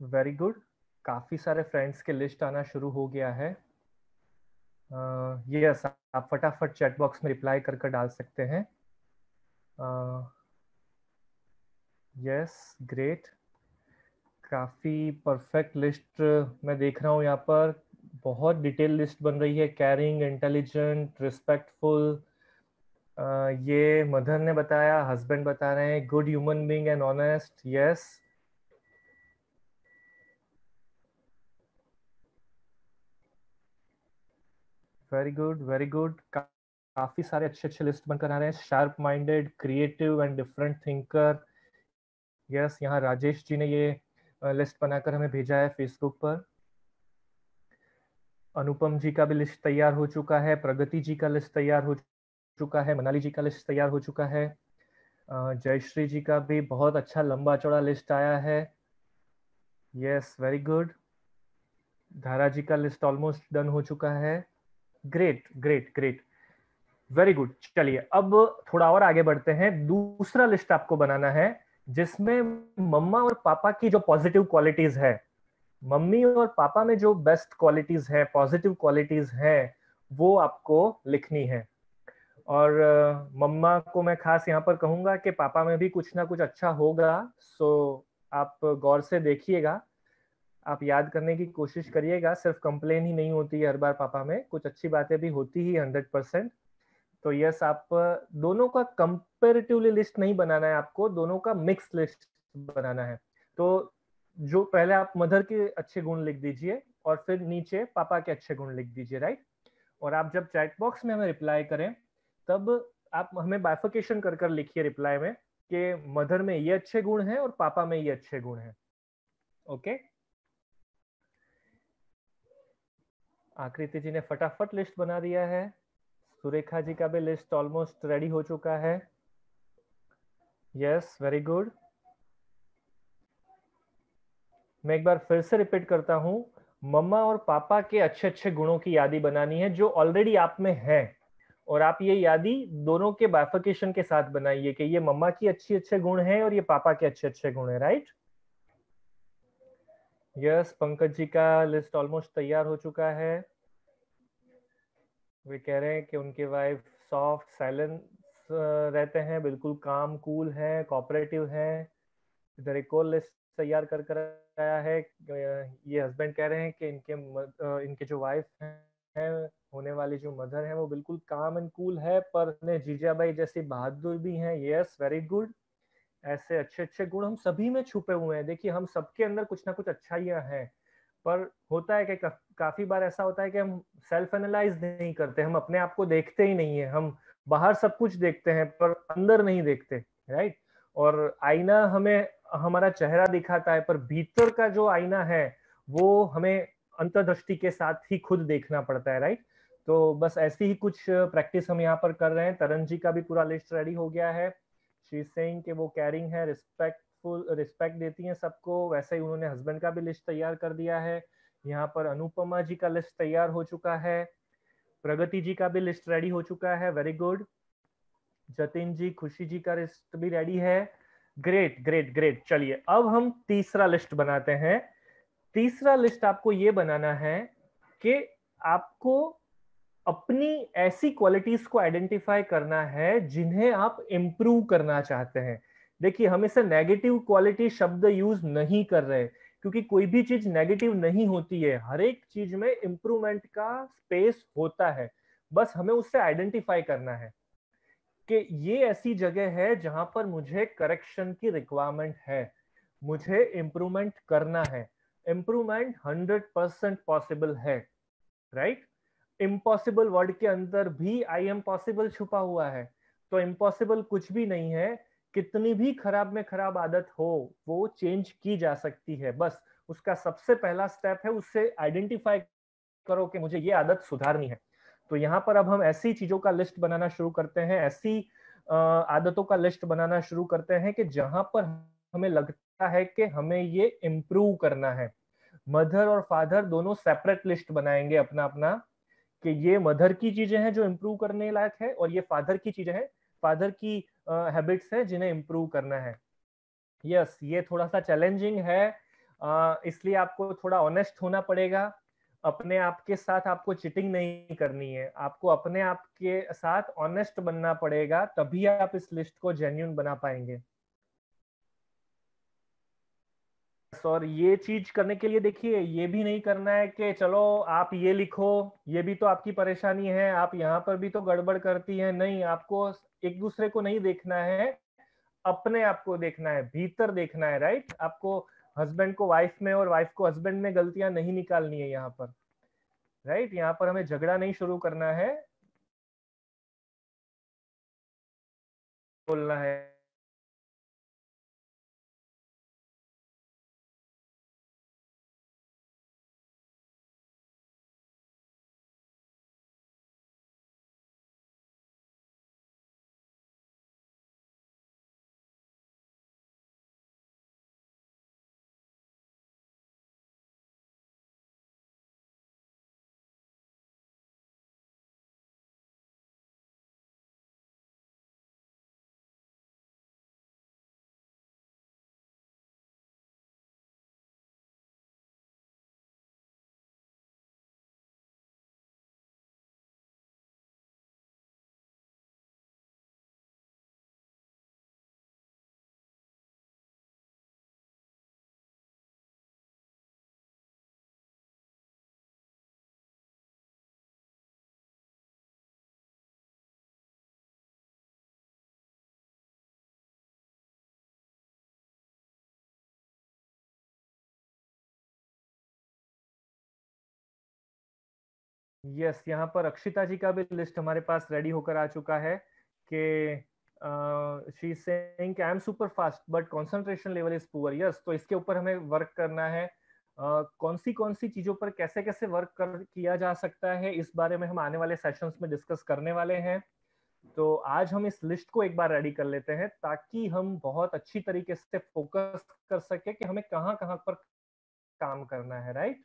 वेरी गुड, काफी सारे फ्रेंड्स के लिस्ट आना शुरू हो गया है। यस, आप फटाफट चैट बॉक्स में रिप्लाई कर कर डाल सकते हैं। यस, ग्रेट, काफी परफेक्ट लिस्ट मैं देख रहा हूँ यहाँ पर। बहुत डिटेल लिस्ट बन रही है। कैरिंग, इंटेलिजेंट, रिस्पेक्टफुल, ये मदर ने बताया, हस्बैंड बता रहे हैं good human being and honest. Yes, very good, very good. काफी सारे अच्छे अच्छे लिस्ट बनकर आ रहे हैं। Sharp minded, creative and different thinker. Yes, यहाँ राजेश जी ने ये लिस्ट बनाकर हमें भेजा है फेसबुक पर। अनुपम जी का भी लिस्ट तैयार हो चुका है। प्रगति जी का लिस्ट तैयार हो चुका है। मनाली जी का लिस्ट तैयार हो चुका है। जयश्री जी का भी बहुत अच्छा लंबा चौड़ा लिस्ट आया है। Yes, very good. धारा जी का लिस्ट ऑलमोस्ट डन हो चुका है। Great great great, very good. चलिए अब थोड़ा और आगे बढ़ते हैं। दूसरा लिस्ट आपको बनाना है जिसमें मम्मा और पापा की जो पॉजिटिव क्वालिटीज है, मम्मी और पापा में जो बेस्ट क्वालिटीज है, पॉजिटिव क्वालिटीज हैं, वो आपको लिखनी है। और मम्मा को मैं खास यहाँ पर कहूंगा कि पापा में भी कुछ ना कुछ अच्छा होगा। सो आप गौर से देखिएगा, आप याद करने की कोशिश करिएगा। सिर्फ कंप्लेन ही नहीं होती है हर बार, पापा में कुछ अच्छी बातें भी होती ही 100%। तो यस, आप दोनों का कंपेरेटिवली लिस्ट नहीं बनाना है, आपको दोनों का मिक्स लिस्ट बनाना है। तो जो पहले आप मदर के अच्छे गुण लिख दीजिए, और फिर नीचे पापा के अच्छे गुण लिख दीजिए। राइट? और आप जब चैट बॉक्स में हमें रिप्लाई करें, तब आप हमें बाइफिकेशन कर कर लिखिए रिप्लाई में कि मदर में ये अच्छे गुण हैं और पापा में ये अच्छे गुण हैं। ओके, आकृति जी ने फटाफट लिस्ट बना दिया है। सुरेखा जी का भी लिस्ट ऑलमोस्ट रेडी हो चुका है। Yes, very good. मैं एक बार फिर से रिपीट करता हूं, मम्मा और पापा के अच्छे अच्छे गुणों की यादी बनानी है जो ऑलरेडी आप में है, और आप ये यादी दोनों के बाइफर्केशन के साथ बनाइए कि ये मम्मा की अच्छे अच्छे गुण हैं और ये पापा के अच्छे अच्छे गुण हैं, राइट। यस, पंकज जी का लिस्ट ऑलमोस्ट तैयार हो चुका है। वे कह रहे हैं कि उनके वाइफ सॉफ्ट साइलेंस रहते हैं, बिल्कुल काम कूल है, कोऑपरेटिव है। इधर एक और लिस्ट तैयार कर आया है। ये हस्बैंड कह रहे हैं कि इनके जो वाइफ हैं, होने वाली जो मदर है, वो बिल्कुल काम एंड कूल है, पर उन्हें जीजाबाई जैसी बहादुर भी हैं। Yes, very good. ऐसे अच्छे अच्छे गुण हम सभी में छुपे हुए हैं। देखिए, हम सबके अंदर कुछ ना कुछ अच्छाइयाँ हैं, पर होता है कि काफी बार ऐसा होता है कि हम सेल्फ एनालाइज नहीं करते, हम अपने आप को देखते ही नहीं है। हम बाहर सब कुछ देखते हैं पर अंदर नहीं देखते, राइट। और आईना हमें हमारा चेहरा दिखाता है, पर भीतर का जो आईना है वो हमें अंतर्दृष्टि के साथ ही खुद देखना पड़ता है, राइट। तो बस ऐसी ही कुछ प्रैक्टिस हम यहाँ पर कर रहे हैं। तरन जी का भी पूरा लिस्ट रेडी हो गया है। शी इज सेइंग कि वो कैरिंग है, रिस्पेक्ट देती हैं सबको। वैसे ही उन्होंने हस्बैंड का भी लिस्ट तैयार कर दिया है। यहाँ पर अनुपमा जी का लिस्ट तैयार हो चुका है। प्रगति जी का भी लिस्ट रेडी हो चुका है, वेरी गुड। जतिन जी, खुशी जी का लिस्ट भी रेडी है। Great great great. चलिए अब हम तीसरा लिस्ट बनाते हैं। तीसरा लिस्ट आपको ये बनाना है कि आपको अपनी ऐसी क्वालिटीज को आइडेंटिफाई करना है जिन्हें आप इंप्रूव करना चाहते हैं। देखिए, हम इसे नेगेटिव क्वालिटी शब्द यूज नहीं कर रहे, क्योंकि कोई भी चीज नेगेटिव नहीं होती है। हर एक चीज में इंप्रूवमेंट का स्पेस होता है, बस हमें उससे आइडेंटिफाई करना है कि ये ऐसी जगह है जहां पर मुझे करेक्शन की रिक्वायरमेंट है, मुझे इंप्रूवमेंट करना है। इंप्रूवमेंट 100% पॉसिबल है, राइट। इम्पॉसिबल वर्ड के अंदर भी आई एम पॉसिबल छुपा हुआ है। तो इम्पॉसिबल कुछ भी नहीं है। कितनी भी खराब में खराब आदत हो, वो चेंज की जा सकती है। बस उसका सबसे पहला स्टेप है, उससे आइडेंटिफाई करो कि मुझे ये आदत सुधारनी है। तो यहाँ पर अब हम ऐसी चीजों का लिस्ट बनाना शुरू करते हैं, ऐसी आदतों का लिस्ट बनाना शुरू करते हैं कि जहां पर हमें लगता है कि हमें ये इम्प्रूव करना है। मदर और फादर दोनों सेपरेट लिस्ट बनाएंगे अपना अपना, कि ये मदर की चीजें हैं जो इम्प्रूव करने लायक है, और ये फादर की चीजें हैं, फादर की हैबिट्स हैं जिन्हें इम्प्रूव करना है। यस, ये थोड़ा सा चैलेंजिंग है, इसलिए आपको थोड़ा ऑनेस्ट होना पड़ेगा। अपने आप के साथ आपको चिटिंग नहीं करनी है, आपको अपने आप के साथ ऑनेस्ट बनना पड़ेगा, तभी आप इस लिस्ट को जेन्युइन बना पाएंगे। और ये चीज करने के लिए देखिए, ये भी नहीं करना है कि चलो आप ये लिखो, ये भी तो आपकी परेशानी है, आप यहाँ पर भी तो गड़बड़ करती हैं। नहीं, आपको एक दूसरे को नहीं देखना है, अपने आप को देखना है, भीतर देखना है, राइट। आपको हस्बैंड को वाइफ में और वाइफ को हस्बैंड में गलतियां नहीं निकालनी है यहाँ पर, राइट। यहाँ पर हमें झगड़ा नहीं शुरू करना है, बोलना है। यस, यहाँ पर अक्षिता जी का भी लिस्ट हमारे पास रेडी होकर आ चुका है कि she is saying I am super fast but concentration level is poor. Yes, तो इसके ऊपर हमें वर्क करना है। कौन सी चीजों पर कैसे कैसे वर्क किया जा सकता है, इस बारे में हम आने वाले सेशंस में डिस्कस करने वाले हैं। तो आज हम इस लिस्ट को एक बार रेडी कर लेते हैं ताकि हम बहुत अच्छी तरीके से फोकस कर सके कि हमें कहाँ कहाँ पर काम करना है। राइट,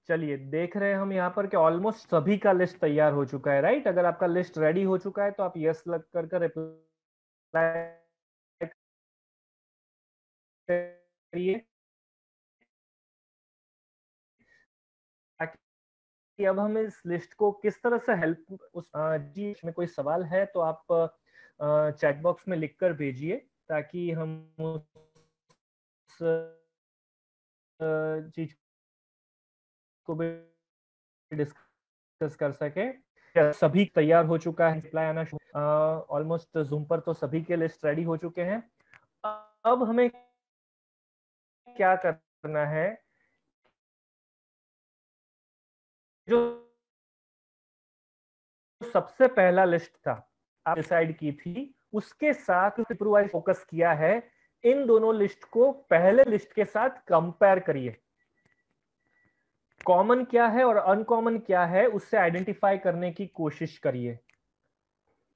चलिए देख रहे हैं हम यहाँ पर कि ऑलमोस्ट सभी का लिस्ट तैयार हो चुका है। राइट, अगर आपका लिस्ट रेडी हो चुका है तो आप यस लग कर रिप्लाई करिए, कि अब हम इस लिस्ट को किस तरह से हेल्प उस जी में कोई सवाल है तो आप चैट बॉक्स में लिखकर भेजिए ताकि हम उस चीज को भी डिस्कस कर सके। सभी तैयार हो चुका है, रिप्लाई आना ऑलमोस्ट जूम पर तो सभी के लिस्ट रेडी हो चुके हैं। अब हमें क्या करना है, जो सबसे पहला लिस्ट था आप डिसाइड की थी, उसके साथ इम्प्रूवाइज फोकस किया है। इन दोनों लिस्ट को पहले लिस्ट के साथ कंपेयर करिए, कॉमन क्या है और अनकॉमन क्या है उससे आइडेंटिफाई करने की कोशिश करिए।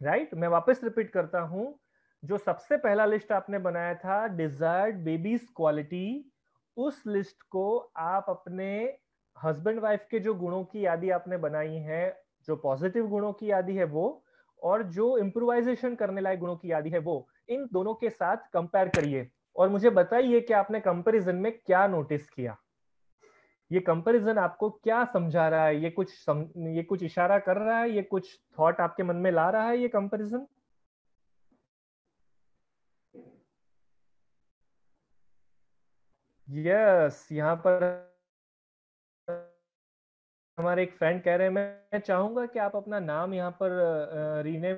राइट, मैं वापस रिपीट करता हूं, जो सबसे पहला लिस्ट आपने बनाया था डिजायर्ड बेबीज क्वालिटी, उस लिस्ट को आप अपने हस्बैंड वाइफ के जो गुणों की यादी आपने बनाई है, जो पॉजिटिव गुणों की यादी है वो, और जो इम्प्रोवाइजेशन करने लायक गुणों की यादी है वो, इन दोनों के साथ कंपेयर करिए और मुझे बताइए कि आपने कंपैरिजन में क्या नोटिस किया। ये कंपैरिजन आपको क्या समझा रहा है, ये कुछ इशारा कर रहा है, ये कुछ थॉट आपके मन में ला रहा है ये कंपैरिजन। यस, यहाँ पर हमारे एक फ्रेंड कह रहे हैं, मैं चाहूंगा कि आप अपना नाम यहाँ पर रीनेम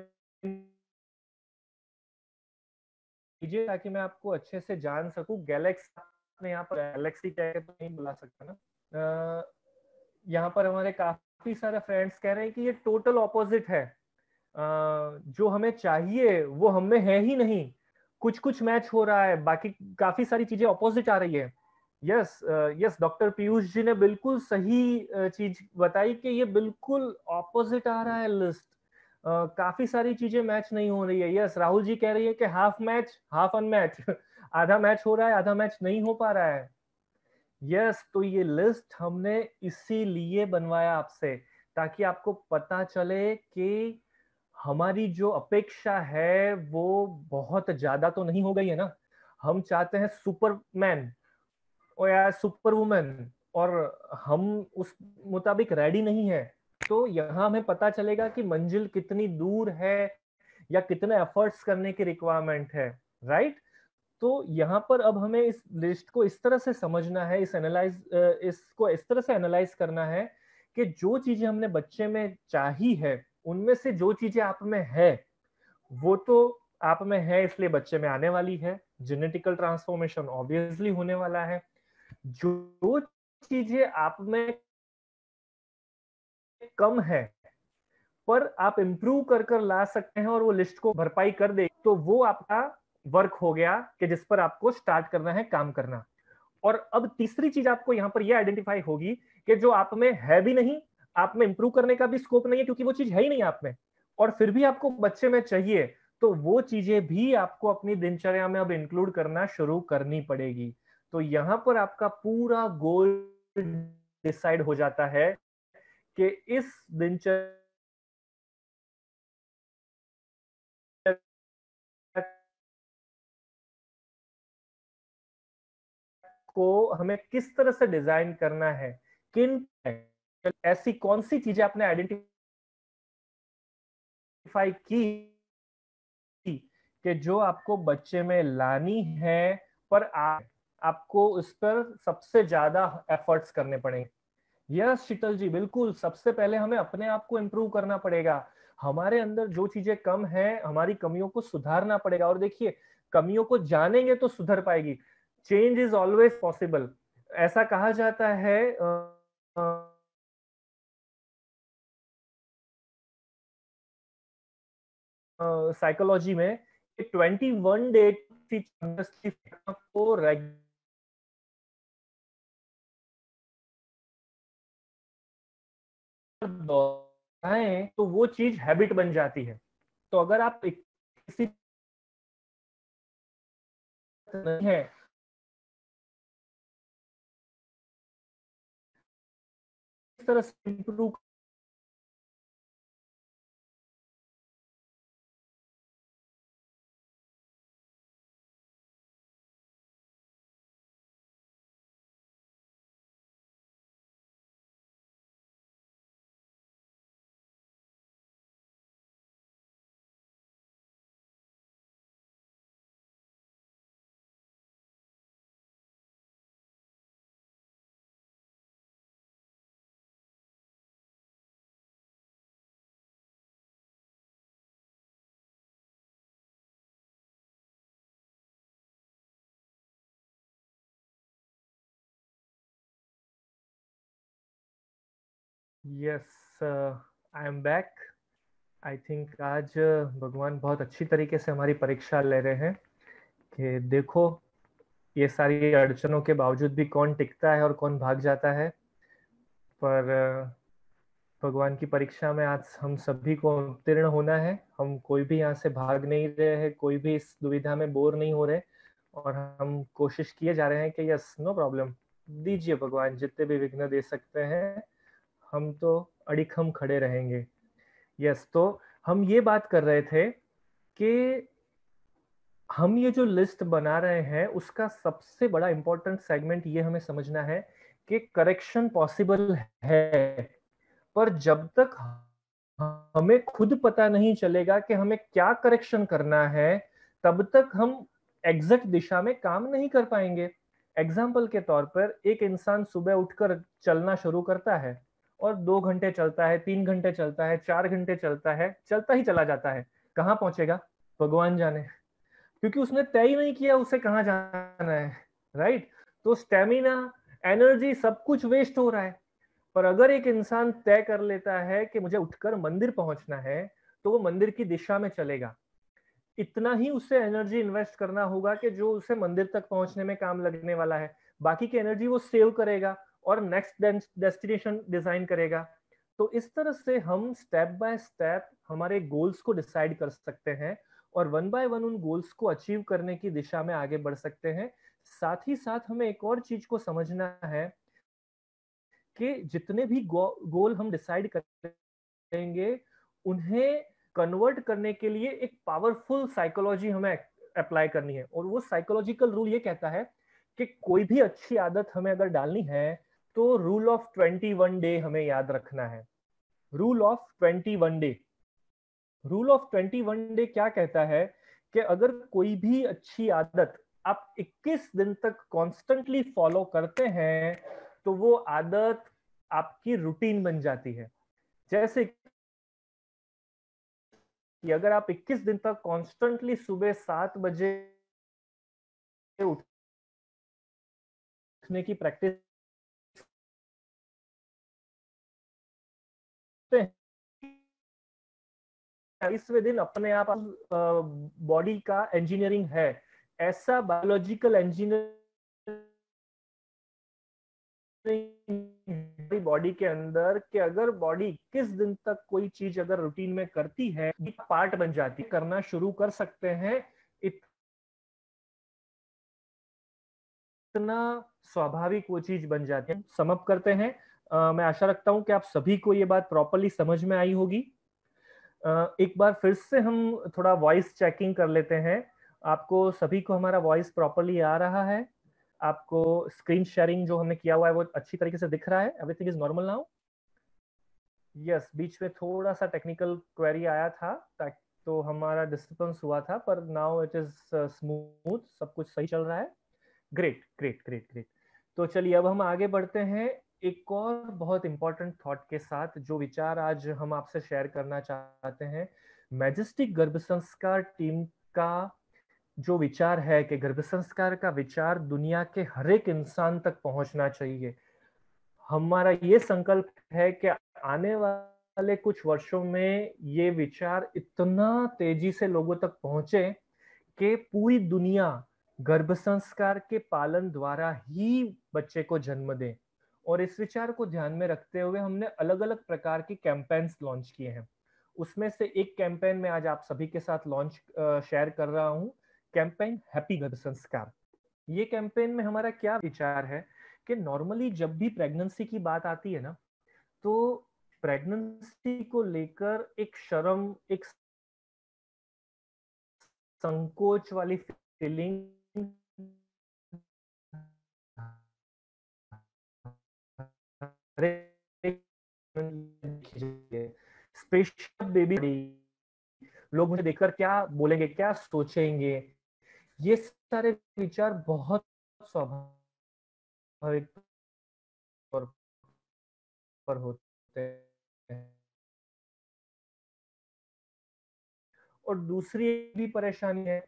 कीजिए ताकि मैं आपको अच्छे से जान सकूं। गैलेक्सी, आपने यहाँ पर गैलेक्सी कह के तो नहीं बुला सकता ना। यहाँ पर हमारे काफी सारे फ्रेंड्स कह रहे हैं कि ये टोटल ऑपोजिट है, जो हमें चाहिए वो हमें है ही नहीं, कुछ कुछ मैच हो रहा है, बाकी काफी सारी चीजें ऑपोजिट आ रही है। Yes yes, doctor Piyush ji ने बिल्कुल सही चीज बताई कि ये बिल्कुल ऑपोजिट आ रहा है लिस्ट। काफी सारी चीजें मैच नहीं हो रही है। यस, राहुल जी कह रही है कि हाफ मैच हाफ अनमैच आधा मैच हो रहा है, आधा मैच नहीं हो पा रहा है। यस, तो ये लिस्ट हमने इसीलिए बनवाया आपसे, ताकि आपको पता चले कि हमारी जो अपेक्षा है वो बहुत ज्यादा तो नहीं हो गई है ना। हम चाहते हैं सुपरमैन और यार सुपर वुमेन, और हम उस मुताबिक रेडी नहीं है। तो यहाँ हमें पता चलेगा कि मंजिल कितनी दूर है या कितने एफर्ट्स करने की रिक्वायरमेंट है। राइट, तो यहाँ पर अब हमें इस लिस्ट को इस तरह से समझना है, इसको इस तरह से एनालाइज करना है कि जो चीजें हमने बच्चे में चाही है उनमें से जो चीजें आप में है वो तो आप में है, इसलिए बच्चे में आने वाली है। जेनेटिकल ट्रांसफॉर्मेशन ऑब्वियसली होने वाला है। जो चीजें आप में कम है पर आप इंप्रूव कर कर ला सकते हैं और वो लिस्ट को भरपाई कर दे, तो वो आपका वर्क हो गया कि जिस पर आपको स्टार्ट करना है काम करना। और अब तीसरी चीज आपको यहां पर यह आइडेंटिफाई होगी कि जो आप में है भी नहीं, आप में इंप्रूव करने का भी स्कोप नहीं है क्योंकि वो चीज है ही नहीं आप में, और फिर भी आपको बच्चे में चाहिए, तो वो चीजें भी आपको अपनी दिनचर्या में अब इंक्लूड करना शुरू करनी पड़ेगी। तो यहां पर आपका पूरा गोल डिसाइड हो जाता है कि इस दिनचर्या को हमें किस तरह से डिजाइन करना है, किन ऐसी कौन सी चीजें आपने आइडेंटिफाई की कि जो आपको बच्चे में लानी है, पर आपको उस पर सबसे ज्यादा एफर्ट्स करने पड़ेंगे। यस शीतल जी, बिल्कुल, सबसे पहले हमें अपने आप को इम्प्रूव करना पड़ेगा। हमारे अंदर जो चीजें कम है, हमारी कमियों को सुधारना पड़ेगा। और देखिए, कमियों को जानेंगे तो सुधर पाएगी। चेंज इज ऑलवेज पॉसिबल, ऐसा कहा जाता है। साइकोलॉजी में 21 डे को दोहराएं तो वो चीज हैबिट बन जाती है। तो अगर आप किसी नहीं है इस तरह से improve yes I am back. I think आज भगवान बहुत अच्छी तरीके से हमारी परीक्षा ले रहे हैं कि देखो ये सारी अड़चनों के बावजूद भी कौन टिकता है और कौन भाग जाता है। पर भगवान की परीक्षा में आज हम सभी को उत्तीर्ण होना है। हम कोई भी यहाँ से भाग नहीं रहे हैं, कोई भी इस दुविधा में बोर नहीं हो रहे, और हम कोशिश किए जा रहे हैं कि यस नो प्रॉब्लम, दीजिए भगवान जितने भी विघ्न दे सकते हैं, हम तो अडिखम खड़े रहेंगे। यस, तो हम ये बात कर रहे थे कि हम ये जो लिस्ट बना रहे हैं उसका सबसे बड़ा इंपॉर्टेंट सेगमेंट ये हमें समझना है कि करेक्शन पॉसिबल है, पर जब तक हमें खुद पता नहीं चलेगा कि हमें क्या करेक्शन करना है, तब तक हम एग्जैक्ट दिशा में काम नहीं कर पाएंगे। एग्जाम्पल के तौर पर एक इंसान सुबह उठकर चलना शुरू करता है और 2 घंटे चलता है, 3 घंटे चलता है, 4 घंटे चलता है, चलता ही चला जाता है। कहाँ पहुंचेगा भगवान जाने, क्योंकि उसने तय ही नहीं किया उसे कहाँ जाना है। राइट, तो स्टेमिना, एनर्जी, सब कुछ वेस्ट हो रहा है। पर अगर एक इंसान तय कर लेता है कि मुझे उठकर मंदिर पहुंचना है, तो वो मंदिर की दिशा में चलेगा। इतना ही उसे एनर्जी इन्वेस्ट करना होगा कि जो उसे मंदिर तक पहुंचने में काम लगने वाला है। बाकी की एनर्जी वो सेव करेगा और नेक्स्ट डेस्टिनेशन डिजाइन करेगा। तो इस तरह से हम स्टेप बाय स्टेप हमारे गोल्स को डिसाइड कर सकते हैं और वन बाय वन उन गोल्स को अचीव करने की दिशा में आगे बढ़ सकते हैं। साथ ही साथ हमें एक और चीज को समझना है कि जितने भी गोल हम डिसाइड करेंगे, उन्हें कन्वर्ट करने के लिए एक पावरफुल साइकोलॉजी हमें अप्लाई करनी है। और वो साइकोलॉजिकल रूल ये कहता है कि कोई भी अच्छी आदत हमें अगर डालनी है तो रूल ऑफ 21 डे हमें याद रखना है। Rule of 21 day, rule of 21 day क्या कहता है कि अगर कोई भी अच्छी आदत आप 21 दिन तक कॉन्स्टेंटली फॉलो करते हैं तो वो आदत आपकी रूटीन बन जाती है। जैसे कि अगर आप 21 दिन तक कॉन्स्टेंटली सुबह 7 बजे उठने की प्रैक्टिस करते हैं, 22वें दिन अपने आप बॉडी का इंजीनियरिंग है, ऐसा बायोलॉजिकल इंजीनियरिंग बॉडी के अंदर कि अगर बॉडी किस दिन तक कोई चीज अगर रूटीन में करती है, पार्ट बन जाती है, करना शुरू कर सकते हैं। इतना स्वाभाविक वो चीज बन जाती है। समअप करते हैं। मैं आशा रखता हूं कि आप सभी को ये बात प्रॉपरली समझ में आई होगी। एक बार फिर से हम थोड़ा वॉइस चेकिंग कर लेते हैं। आपको सभी को हमारा वॉइस प्रॉपरली आ रहा है? आपको स्क्रीन शेयरिंग जो हमने किया हुआ है वो अच्छी तरीके से दिख रहा है? Everything is normal now? Yes, बीच में थोड़ा सा टेक्निकल क्वेरी आया था तो हमारा डिस्टर्बेंस हुआ था, पर नाउ इट इज स्मूथ, सब कुछ सही चल रहा है। Great great great great. तो चलिए अब हम आगे बढ़ते हैं एक और बहुत इंपॉर्टेंट थॉट के साथ, जो विचार आज हम आपसे शेयर करना चाहते हैं। मैजेस्टिक गर्भ संस्कार टीम का जो विचार है कि गर्भ संस्कार का विचार दुनिया के हर एक इंसान तक पहुंचना चाहिए। हमारा ये संकल्प है कि आने वाले वाले कुछ वर्षों में ये विचार इतना तेजी से लोगों तक पहुंचे कि पूरी दुनिया गर्भ संस्कार के पालन द्वारा ही बच्चे को जन्म दे। और इस विचार को ध्यान में रखते हुए हमने अलग अलग प्रकार के कैंपेन्स लॉन्च किए हैं। उसमें से एक कैंपेन में आज आप सभी के साथ लॉन्च शेयर कर रहा हूं, कैंपेन हैप्पी गर्भ संस्कार। ये कैंपेन में हमारा क्या विचार है कि नॉर्मली जब भी प्रेगनेंसी की बात आती है ना, तो प्रेगनेंसी को लेकर एक शर्म, एक संकोच वाली फीलिंग स्पेशल बेबी, लोग मुझे देखकर क्या बोलेंगे, क्या सोचेंगे, ये सारे विचार बहुत स्वाभाविक तौर पर होते हैं। और दूसरी भी परेशानी है,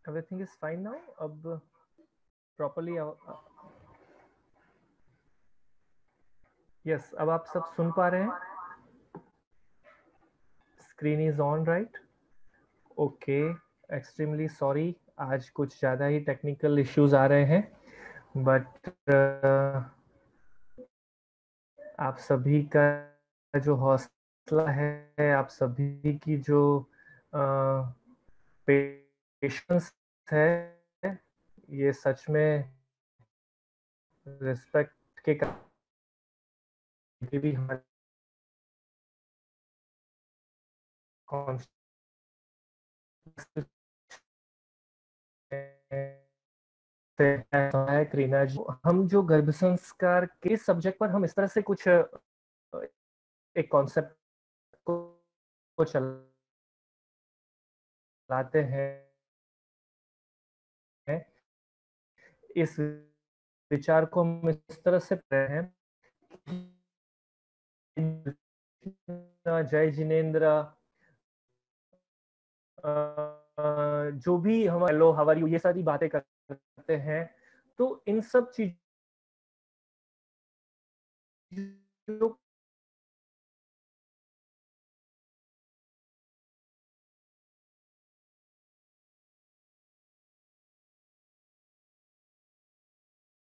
एवरीथिंग इज फाइन नाउ। अब प्रॉपर्ली यस, अब आप सब सुन पा रहे हैं? Screen is on, right? Okay, extremely sorry, आज कुछ ज़्यादा ही टेक्निकल इश्यूज आ रहे हैं, बट आप सभी का जो हौसला है, आप सभी की जो पेशेंस है, ये सच में रिस्पेक्ट के भी हमारे करीना जी, हम जो गर्भ संस्कार के सब्जेक्ट पर हम इस तरह से कुछ एक कॉन्सेप्ट को चलाते हैं, इस विचार को हम इस तरह से पढ़ते हैं, जय जिनेन्द्र, जो भी हम हेलो हाउ आर यू, ये सारी बातें करते हैं, तो इन सब चीजों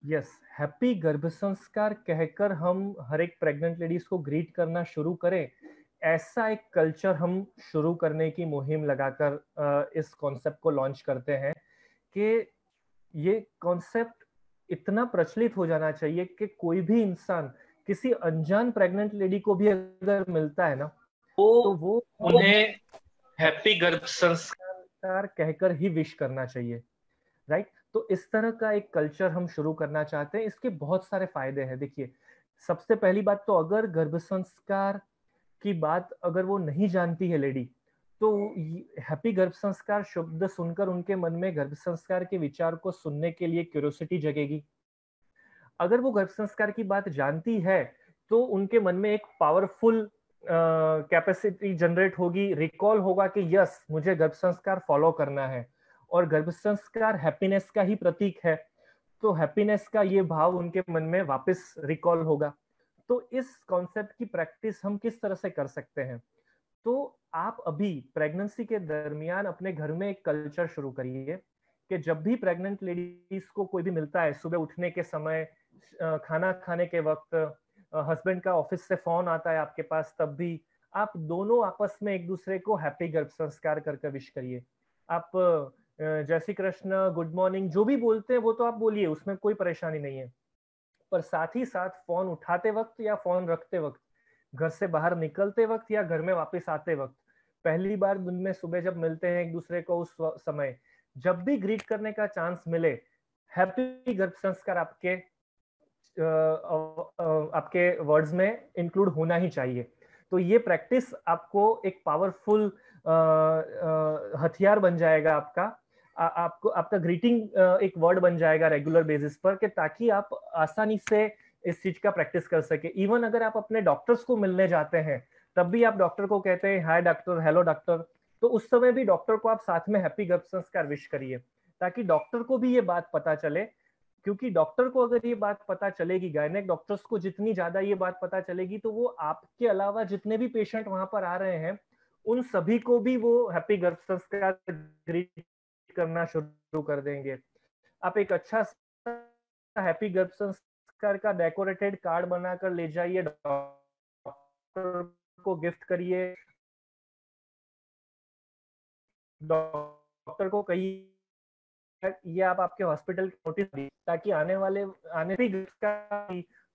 यस, हैप्पी गर्भ संस्कार कहकर हम हर एक प्रेग्नेंट लेडीज को ग्रीट करना शुरू करें, ऐसा एक कल्चर हम शुरू करने की मुहिम लगाकर इस कॉन्सेप्ट को लॉन्च करते हैं कि ये कॉन्सेप्ट इतना प्रचलित हो जाना चाहिए कि कोई भी इंसान किसी अनजान प्रेग्नेंट लेडी को भी अगर मिलता है ना, तो वो उन्हें हैप्पी गर्भ संस्कार कहकर ही विश करना चाहिए, राइट? तो इस तरह का एक कल्चर हम शुरू करना चाहते हैं। इसके बहुत सारे फायदे हैं। देखिए, सबसे पहली बात तो अगर गर्भ संस्कार की बात अगर वो नहीं जानती है लेडी, तो हैप्पी गर्भ संस्कार शब्द सुनकर उनके मन में गर्भ संस्कार के विचार को सुनने के लिए क्यूरियोसिटी जगेगी। अगर वो गर्भ संस्कार की बात जानती है, तो उनके मन में एक पावरफुल कैपेसिटी जनरेट होगी, रिकॉल होगा कि यस, मुझे गर्भ संस्कार फॉलो करना है। और गर्भ संस्कार हैप्पीनेस का ही प्रतीक है, तो हैप्पीनेस का ये भाव उनके मन में वापस रिकॉल होगा। तो इस कॉन्सेप्ट की प्रैक्टिस हम किस तरह से कर सकते हैं? तो आप अभी प्रेगनेंसी के दरमियान अपने घर में एक कल्चर शुरू करिए कि जब भी प्रेग्नेंट लेडीज को कोई भी मिलता है, सुबह उठने के समय, खाना खाने के वक्त, हस्बैंड का ऑफिस से फोन आता है आपके पास, तब भी आप दोनों आपस में एक दूसरे को हैप्पी गर्भ संस्कार करके विश करिए। आप जय श्री कृष्ण, गुड मॉर्निंग, जो भी बोलते हैं वो तो आप बोलिए, उसमें कोई परेशानी नहीं है। पर साथ ही साथ फोन उठाते वक्त या फोन रखते वक्त, घर से बाहर निकलते वक्त या घर में वापस आते वक्त, पहली बार दिन में सुबह जब मिलते हैं एक दूसरे को, उस समय जब भी ग्रीट करने का चांस मिले, हैप्पी गर्भ संस्कार आपके वर्ड्स में इंक्लूड होना ही चाहिए। तो ये प्रैक्टिस आपको एक पावरफुल हथियार बन जाएगा आपको आपका ग्रीटिंग एक वर्ड बन जाएगा रेगुलर बेसिस पर, कि ताकि आप आसानी से इस चीज का प्रैक्टिस कर सके। इवन अगर आप अपने डॉक्टर्स को मिलने जाते हैं तब भी आप डॉक्टर को कहते हैं हाय डॉक्टर, हेलो डॉक्टर, तो उस समय भी डॉक्टर को आप साथ में हैप्पी गर्भ संस्कार विश करिए, ताकि डॉक्टर को भी ये बात पता चले। क्योंकि डॉक्टर को अगर ये बात पता चलेगी, गायनेक डॉक्टर्स को जितनी ज्यादा ये बात पता चलेगी, तो वो आपके अलावा जितने भी पेशेंट वहां पर आ रहे हैं उन सभी को भी वो हैप्पी गर्भ संस्कार ग्रीट करना शुरू कर देंगे। आप एक अच्छा हैप्पी गर्भ संस्कार का डेकोरेटेड कार्ड बनाकर ले जाइए, डॉक्टर को गिफ्ट करिए, डॉक्टर को कहिए ये आप आपके हॉस्पिटल नोटिस दी, ताकि आने भी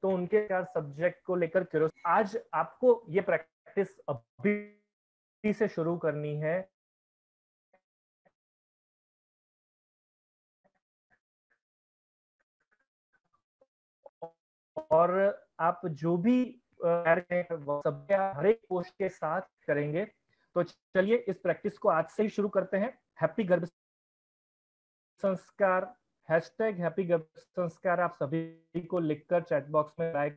तो उनके सब्जेक्ट को लेकर क्यूरियोसिटी। आज आपको ये प्रैक्टिस अभी से शुरू करनी है। और आप जो भी सब हर एक पोस्ट के साथ करेंगे। तो चलिए इस प्रैक्टिस को आज से ही शुरू करते हैं। हैप्पी गर्भ संस्कार, हैशटैग हैप्पी गर्भ संस्कार आप सभी को लिखकर चैट बॉक्स में लाएं।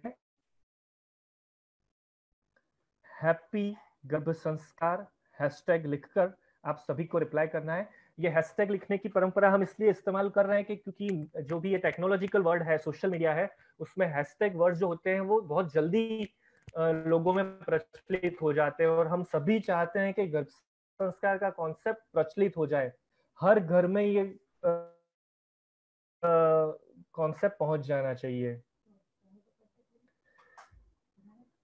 हैप्पी गर्भ संस्कार हैशटैग लिखकर आप सभी को रिप्लाई करना है। ये हैशटैग लिखने की परंपरा हम इसलिए इस्तेमाल कर रहे हैं कि क्योंकि जो भी ये टेक्नोलॉजिकल वर्ड है, सोशल मीडिया है, उसमें हैशटैग वर्ड जो होते हैं वो बहुत जल्दी लोगों में प्रचलित हो जाते हैं, और हम सभी चाहते हैं कि गर्भ संस्कार का कॉन्सेप्ट प्रचलित हो जाए, हर घर में ये कॉन्सेप्ट पहुंच जाना चाहिए।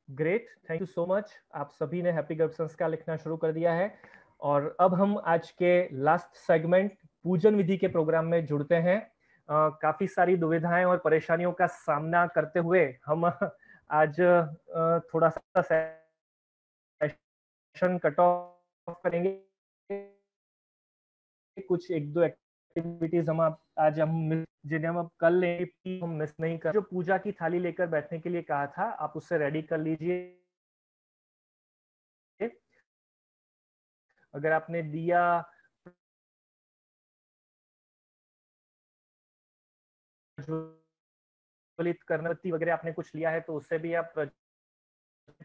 Great, thank you so much. आप सभी ने हैप्पी गर्भ संस्कार लिखना शुरू कर दिया है। और अब हम आज के लास्ट सेगमेंट पूजन विधि के प्रोग्राम में जुड़ते हैं। काफी सारी दुविधाएं और परेशानियों का सामना करते हुए हम आज थोड़ा सा सेशन कट ऑफ करेंगे। कुछ एक दो एक्टिविटीज आज हम जिन्हें हम कल लेंगे, हम मिस नहीं कर। जो पूजा की थाली लेकर बैठने के लिए कहा था, आप उससे रेडी कर लीजिए। अगर आपने दिया करनवती वगैरह आपने कुछ लिया है तो उससे भी आप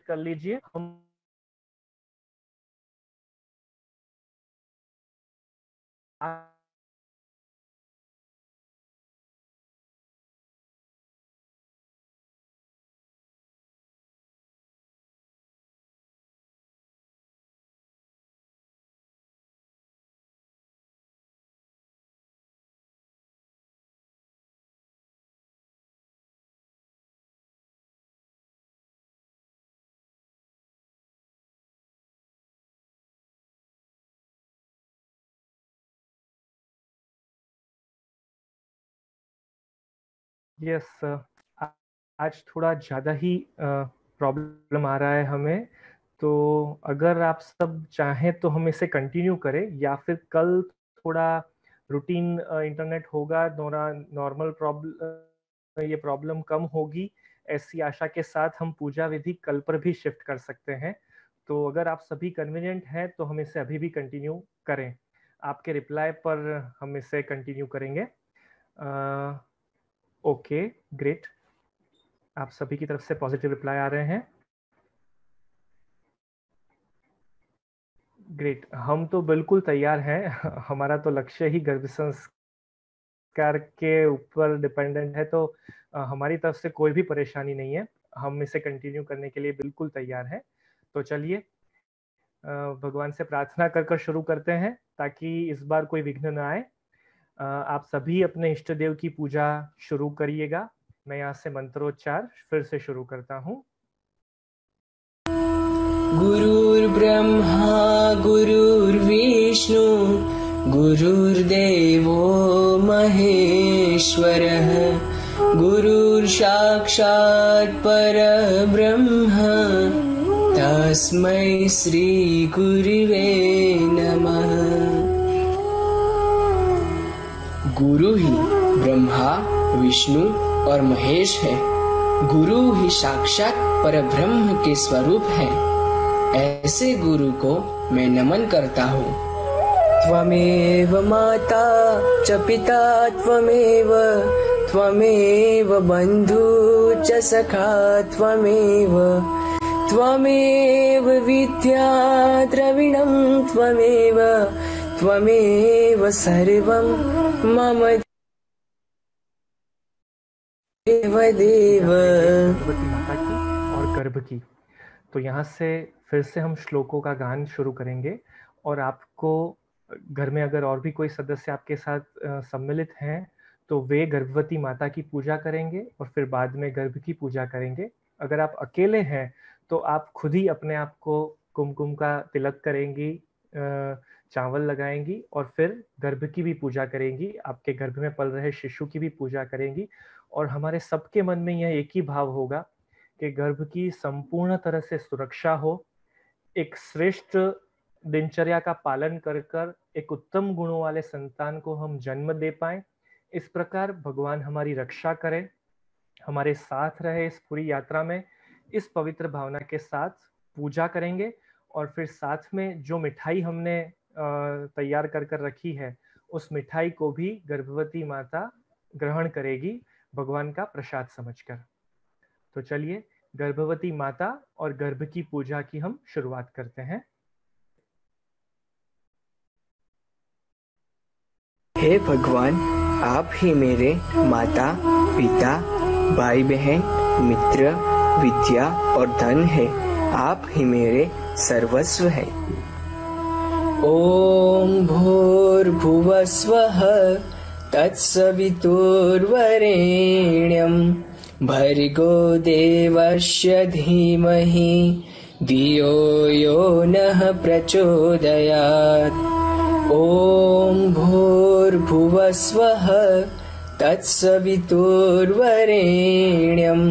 कर लीजिए। हम यस, आज थोड़ा ज़्यादा ही प्रॉब्लम आ रहा है हमें, तो अगर आप सब चाहें तो हम इसे कंटिन्यू करें, या फिर कल थोड़ा रूटीन इंटरनेट होगा, नॉर्मल प्रॉब्लम, ये प्रॉब्लम कम होगी, ऐसी आशा के साथ हम पूजा विधि कल पर भी शिफ्ट कर सकते हैं। तो अगर आप सभी कन्वीनियंट हैं तो हम इसे अभी भी कंटिन्यू करें। आपके रिप्लाई पर हम इसे कंटिन्यू करेंगे। ओके, ग्रेट, आप सभी की तरफ से पॉजिटिव रिप्लाई आ रहे हैं। ग्रेट, हम तो बिल्कुल तैयार हैं। हमारा तो लक्ष्य ही गर्भ संस्कार के ऊपर डिपेंडेंट है, तो हमारी तरफ से कोई भी परेशानी नहीं है। हम इसे कंटिन्यू करने के लिए बिल्कुल तैयार हैं। तो चलिए भगवान से प्रार्थना कर शुरू करते हैं, ताकि इस बार कोई विघ्न न आए। आप सभी अपने इष्ट देव की पूजा शुरू करिएगा। मैं यहाँ से मंत्रोच्चार फिर से शुरू करता हूँ। गुरुर्ब्रह्मा गुरुर्विष्णु गुरुर्देवो महेश्वरः गुरुर्साक्षात् परब्रह्म तस्मै श्री गुरुवे नमः। गुरु ही ब्रह्मा, विष्णु और महेश है। गुरु ही साक्षात परब्रह्म के स्वरूप है। ऐसे गुरु को मैं नमन करता हूँ। त्वमेव माता च पिता त्वमेव, त्वमेव बंधु च सखा त्वमेव, त्वमेव विद्या द्रविणं त्वमेव, त्वमेव सर्वं मम देव देव। गर्भवती माता की और गर्भ की। तो यहाँ से फिर से हम श्लोकों का गान शुरू करेंगे और आपको घर में अगर और भी कोई सदस्य आपके साथ सम्मिलित हैं तो वे गर्भवती माता की पूजा करेंगे और फिर बाद में गर्भ की पूजा करेंगे। अगर आप अकेले हैं तो आप खुद ही अपने आप को कुमकुम का तिलक करेंगी, चावल लगाएंगी और फिर गर्भ की भी पूजा करेंगी, आपके गर्भ में पल रहे शिशु की भी पूजा करेंगी। और हमारे सबके मन में यह एक ही भाव होगा कि गर्भ की संपूर्ण तरह से सुरक्षा हो, एक श्रेष्ठ दिनचर्या का पालन कर कर एक उत्तम गुणों वाले संतान को हम जन्म दे पाएं। इस प्रकार भगवान हमारी रक्षा करे, हमारे साथ रहे इस पूरी यात्रा में। इस पवित्र भावना के साथ पूजा करेंगे और फिर साथ में जो मिठाई हमने तैयार कर कर रखी है उस मिठाई को भी गर्भवती माता ग्रहण करेगी भगवान का प्रसाद समझकर। तो चलिए गर्भवती माता और गर्भ की पूजा की हम शुरुआत करते हैं। हे भगवान, आप ही मेरे माता, पिता, भाई बहन, मित्र, विद्या और धन है। आप ही मेरे सर्वस्व है। ओम भूर्भुवस्वः तत्सवितुर्वरेण्यं भर्गो देवस्य धीमहि धियो यो नः प्रचोदयात्। ओम भूर्भुवस्वः तत्सवितुर्वरेण्यं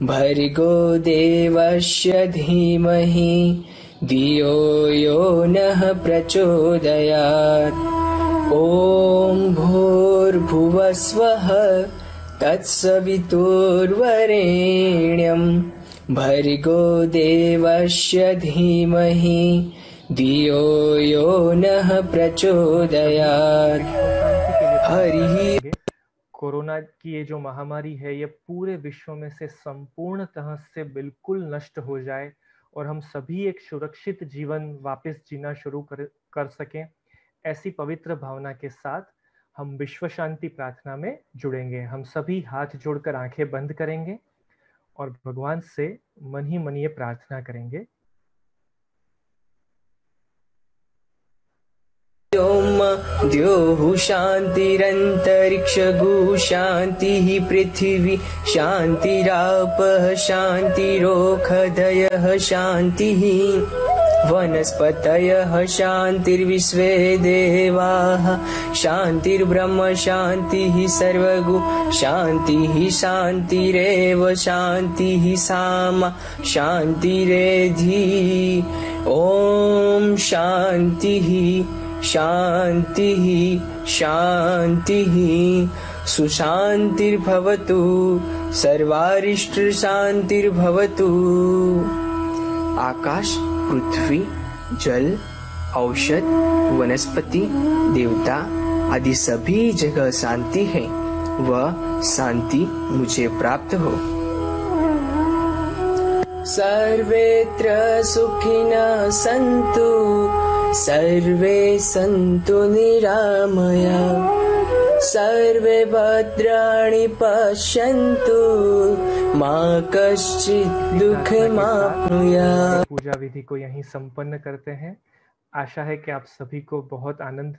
भर्गो देवस्य धीमहि धियो यो नः प्रचोदयात्। ओम भूर्भुवस्वः तत्सवितुर्वरेण्यं भर्गो देवस्य धीमहि धियो यो नः प्रचोदयात्। हरि। कोरोना की ये जो महामारी है ये पूरे विश्व में से संपूर्णतः से बिल्कुल नष्ट हो जाए और हम सभी एक सुरक्षित जीवन वापस जीना शुरू कर सकें। ऐसी पवित्र भावना के साथ हम विश्व शांति प्रार्थना में जुड़ेंगे। हम सभी हाथ जोड़कर आंखें बंद करेंगे और भगवान से मन ही मन ये प्रार्थना करेंगे। द्योः शान्तिरन्तरिक्षगु शान्तिः पृथिवी शान्तिरापः शान्तिरोषधयः शान्तिः वनस्पतयः शान्तिर्विश्वे देवाः शान्तिर्ब्रह्म शान्तिः सर्वगु शान्तिः शान्तिरेव शान्तिः सामा शान्तिरेधि। ॐ शान्तिः शान्तिः शान्तिः सुशान्तिर्भवतु सर्वारिष्टशान्तिर्भवतु। आकाश, पृथ्वी, जल, औषध, वनस्पति, देवता आदि सभी जगह शांति है। वह शांति मुझे प्राप्त हो। सर्वेत्र सुखिनः सन्तु सर्वे सन्तु निरामया सर्वे भद्राणि पश्यन्तु मा कश्चित् दुःखमाप्नुयात्। पूजा विधि को यहीं संपन्न करते हैं। आशा है कि आप सभी को बहुत आनंद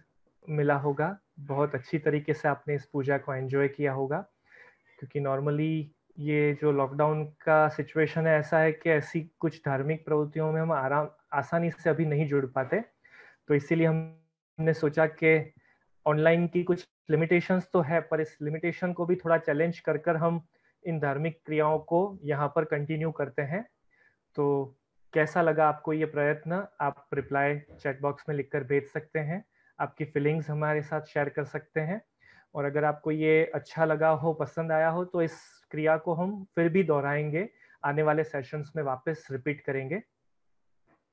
मिला होगा, बहुत अच्छी तरीके से आपने इस पूजा को एंजॉय किया होगा, क्योंकि नॉर्मली ये जो लॉकडाउन का सिचुएशन है ऐसा है कि ऐसी कुछ धार्मिक प्रवृत्तियों में हम आसानी से अभी नहीं जुड़ पाते। तो इसीलिए हमने सोचा कि ऑनलाइन की कुछ लिमिटेशंस तो है, पर इस लिमिटेशन को भी थोड़ा चैलेंज कर कर हम इन धार्मिक क्रियाओं को यहाँ पर कंटिन्यू करते हैं। तो कैसा लगा आपको ये प्रयत्न, आप रिप्लाई चैट बॉक्स में लिखकर भेज सकते हैं, आपकी फीलिंग्स हमारे साथ शेयर कर सकते हैं। और अगर आपको ये अच्छा लगा हो, पसंद आया हो, तो इस क्रिया को हम फिर भी दोहराएंगे, आने वाले सेशंस में वापस रिपीट करेंगे,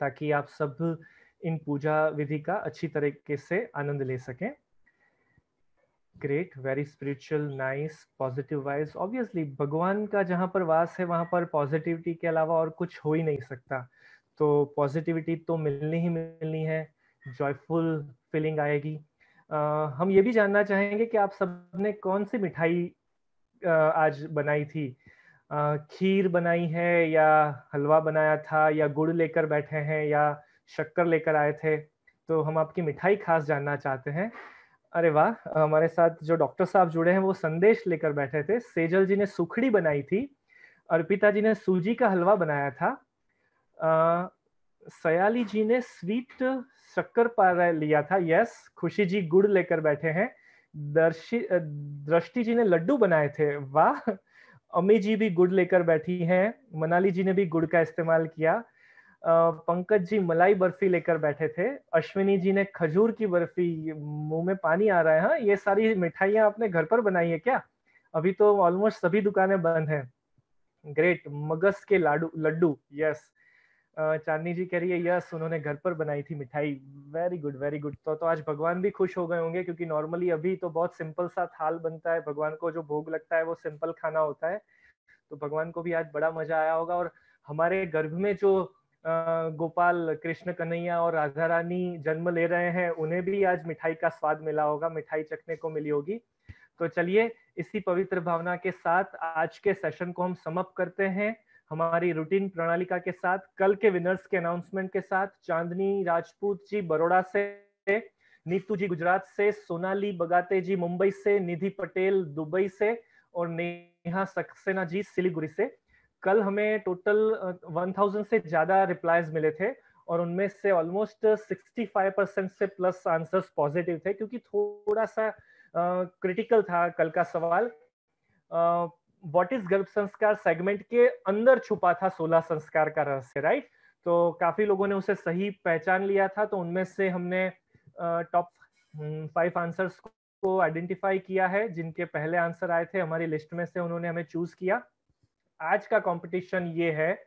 ताकि आप सब इन पूजा विधि का अच्छी तरीके से आनंद ले सकें। Great, very spiritual, nice, positive wise. Obviously भगवान का जहाँ पर वास है वहाँ पर पॉजिटिविटी के अलावा और कुछ हो ही नहीं सकता, तो पॉजिटिविटी तो मिलनी ही मिलनी है, जॉयफुल फीलिंग आएगी। हम ये भी जानना चाहेंगे कि आप सबने कौन सी मिठाई आज बनाई थी। खीर बनाई है, या हलवा बनाया था, या गुड़ लेकर बैठे हैं, या शक्कर लेकर आए थे, तो हम आपकी मिठाई खास जानना चाहते हैं। अरे वाह, हमारे साथ जो डॉक्टर साहब जुड़े हैं वो संदेश लेकर बैठे थे। सेजल जी ने सुखड़ी बनाई थी, अर्पिता जी ने सूजी का हलवा बनाया था, सयाली जी ने स्वीट शक्कर पारा लिया था, यस। खुशी जी गुड़ लेकर बैठे हैं। दृष्टि जी ने लड्डू बनाए थे, वाह। अम्मी जी भी गुड़ लेकर बैठी हैं। मनाली जी ने भी गुड़ का इस्तेमाल किया। पंकज जी मलाई बर्फी लेकर बैठे थे। अश्विनी जी ने खजूर की बर्फी, मुंह में पानी आ रहा है। हाँ, ये सारी मिठाइयाँ आपने घर पर बनाई है क्या? अभी तो ऑलमोस्ट सभी दुकानें बंद हैं। ग्रेट, मगस के लाडू लड्डू, यस। चांदनी जी कह रही है यस, उन्होंने घर पर बनाई थी मिठाई। Very good, very good. तो आज भगवान भी खुश हो गए होंगे, क्योंकि नॉर्मली अभी तो बहुत सिंपल सा थाल बनता है, भगवान को जो भोग लगता है वो सिंपल खाना होता है, तो भगवान को भी आज बड़ा मजा आया होगा। और हमारे गर्भ में जो गोपाल कृष्ण कन्हैया और राधा रानी जन्म ले रहे हैं, उन्हें भी आज मिठाई का स्वाद मिला होगा, मिठाई चखने को मिली होगी। तो चलिए, इसी पवित्र भावना के साथ आज के सेशन को हम समाप्त करते हैं, हमारी रूटीन प्रणालिका के साथ, कल के विनर्स के अनाउंसमेंट के साथ। चांदनी राजपूत जी बड़ौदा से, नीतू जी गुजरात से, सोनाली बगाते जी मुंबई से, निधि पटेल दुबई से, और नेहा सक्सेना जी सिलीगुड़ी से। कल हमें टोटल 1000 से ज्यादा रिप्लाईज मिले थे, और उनमें से ऑलमोस्ट 65% से प्लस आंसर्स पॉजिटिव थे, क्योंकि थोड़ा सा क्रिटिकल था कल का सवाल। व्हाट इज गर्भ संस्कार सेगमेंट के अंदर छुपा था 16 संस्कार का रहस्य, राइट? तो काफी लोगों ने उसे सही पहचान लिया था, तो उनमें से हमने टॉप 5 आंसर्स को आइडेंटिफाई किया है। जिनके पहले आंसर आए थे हमारी लिस्ट में से, उन्होंने हमें चूज किया। आज का कंपटीशन ये है,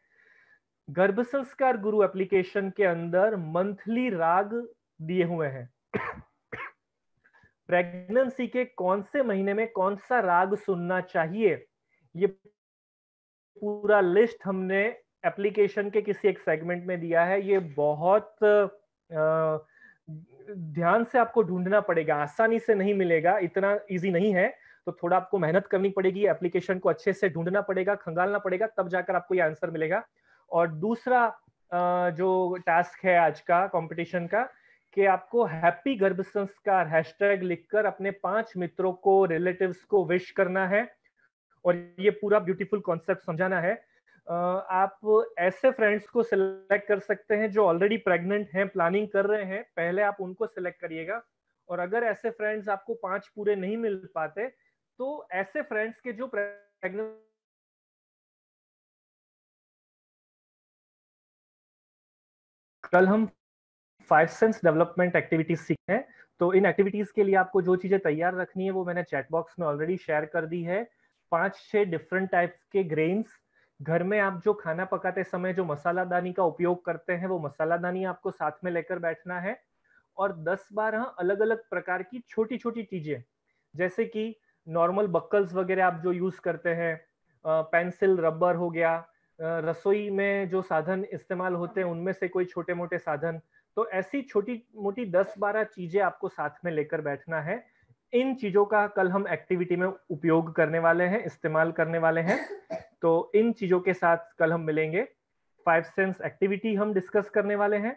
गर्भ संस्कार गुरु एप्लीकेशन के अंदर मंथली राग दिए हुए हैं। प्रेगनेंसी के कौन से महीने में कौन सा राग सुनना चाहिए, ये पूरा लिस्ट हमने एप्लीकेशन के किसी एक सेगमेंट में दिया है। ये बहुत ध्यान से आपको ढूंढना पड़ेगा, आसानी से नहीं मिलेगा, इतना इजी नहीं है, तो थोड़ा आपको मेहनत करनी पड़ेगी, एप्लीकेशन को अच्छे से ढूंढना पड़ेगा, खंगालना पड़ेगा, तब जाकर आपको ये आंसर मिलेगा। और दूसरा जो टास्क है आज का कंपटीशन का, कि आपको हैप्पी गर्भ संस्कार हैशटैग लिखकर अपने 5 मित्रों को, रिलेटिव्स को विश करना है, और ये पूरा ब्यूटीफुल कॉन्सेप्ट समझाना है। आप ऐसे फ्रेंड्स को सिलेक्ट कर सकते हैं जो ऑलरेडी प्रेग्नेंट हैं, प्लानिंग कर रहे हैं, पहले आप उनको सिलेक्ट करिएगा। और अगर ऐसे फ्रेंड्स आपको 5 पूरे नहीं मिल पाते, तो ऐसे फ्रेंड्स के जो प्रेग्नेंट, कल हम 5 सेंस डेवलपमेंट एक्टिविटीज सीखे हैं, तो इन एक्टिविटीज के लिए आपको जो चीजें तैयार रखनी है वो मैंने चैट बॉक्स में ऑलरेडी शेयर कर दी है। 5-6 डिफरेंट टाइप्स के ग्रेन्स, घर में आप जो खाना पकाते समय जो मसालादानी का उपयोग करते हैं, वो मसालादानी आपको साथ में लेकर बैठना है। और 10-12 अलग अलग प्रकार की छोटी छोटी चीजें, जैसे कि नॉर्मल बक्कल्स वगैरह आप जो यूज करते हैं, पेंसिल, रबर हो गया, रसोई में जो साधन इस्तेमाल होते हैं उनमें से कोई छोटे मोटे साधन, तो ऐसी छोटी मोटी 10-12 चीजें आपको साथ में लेकर बैठना है। इन चीजों का कल हम एक्टिविटी में उपयोग करने वाले हैं, इस्तेमाल करने वाले हैं। तो इन चीजों के साथ कल हम मिलेंगे। 5 सेंस एक्टिविटी हम डिस्कस करने वाले हैं,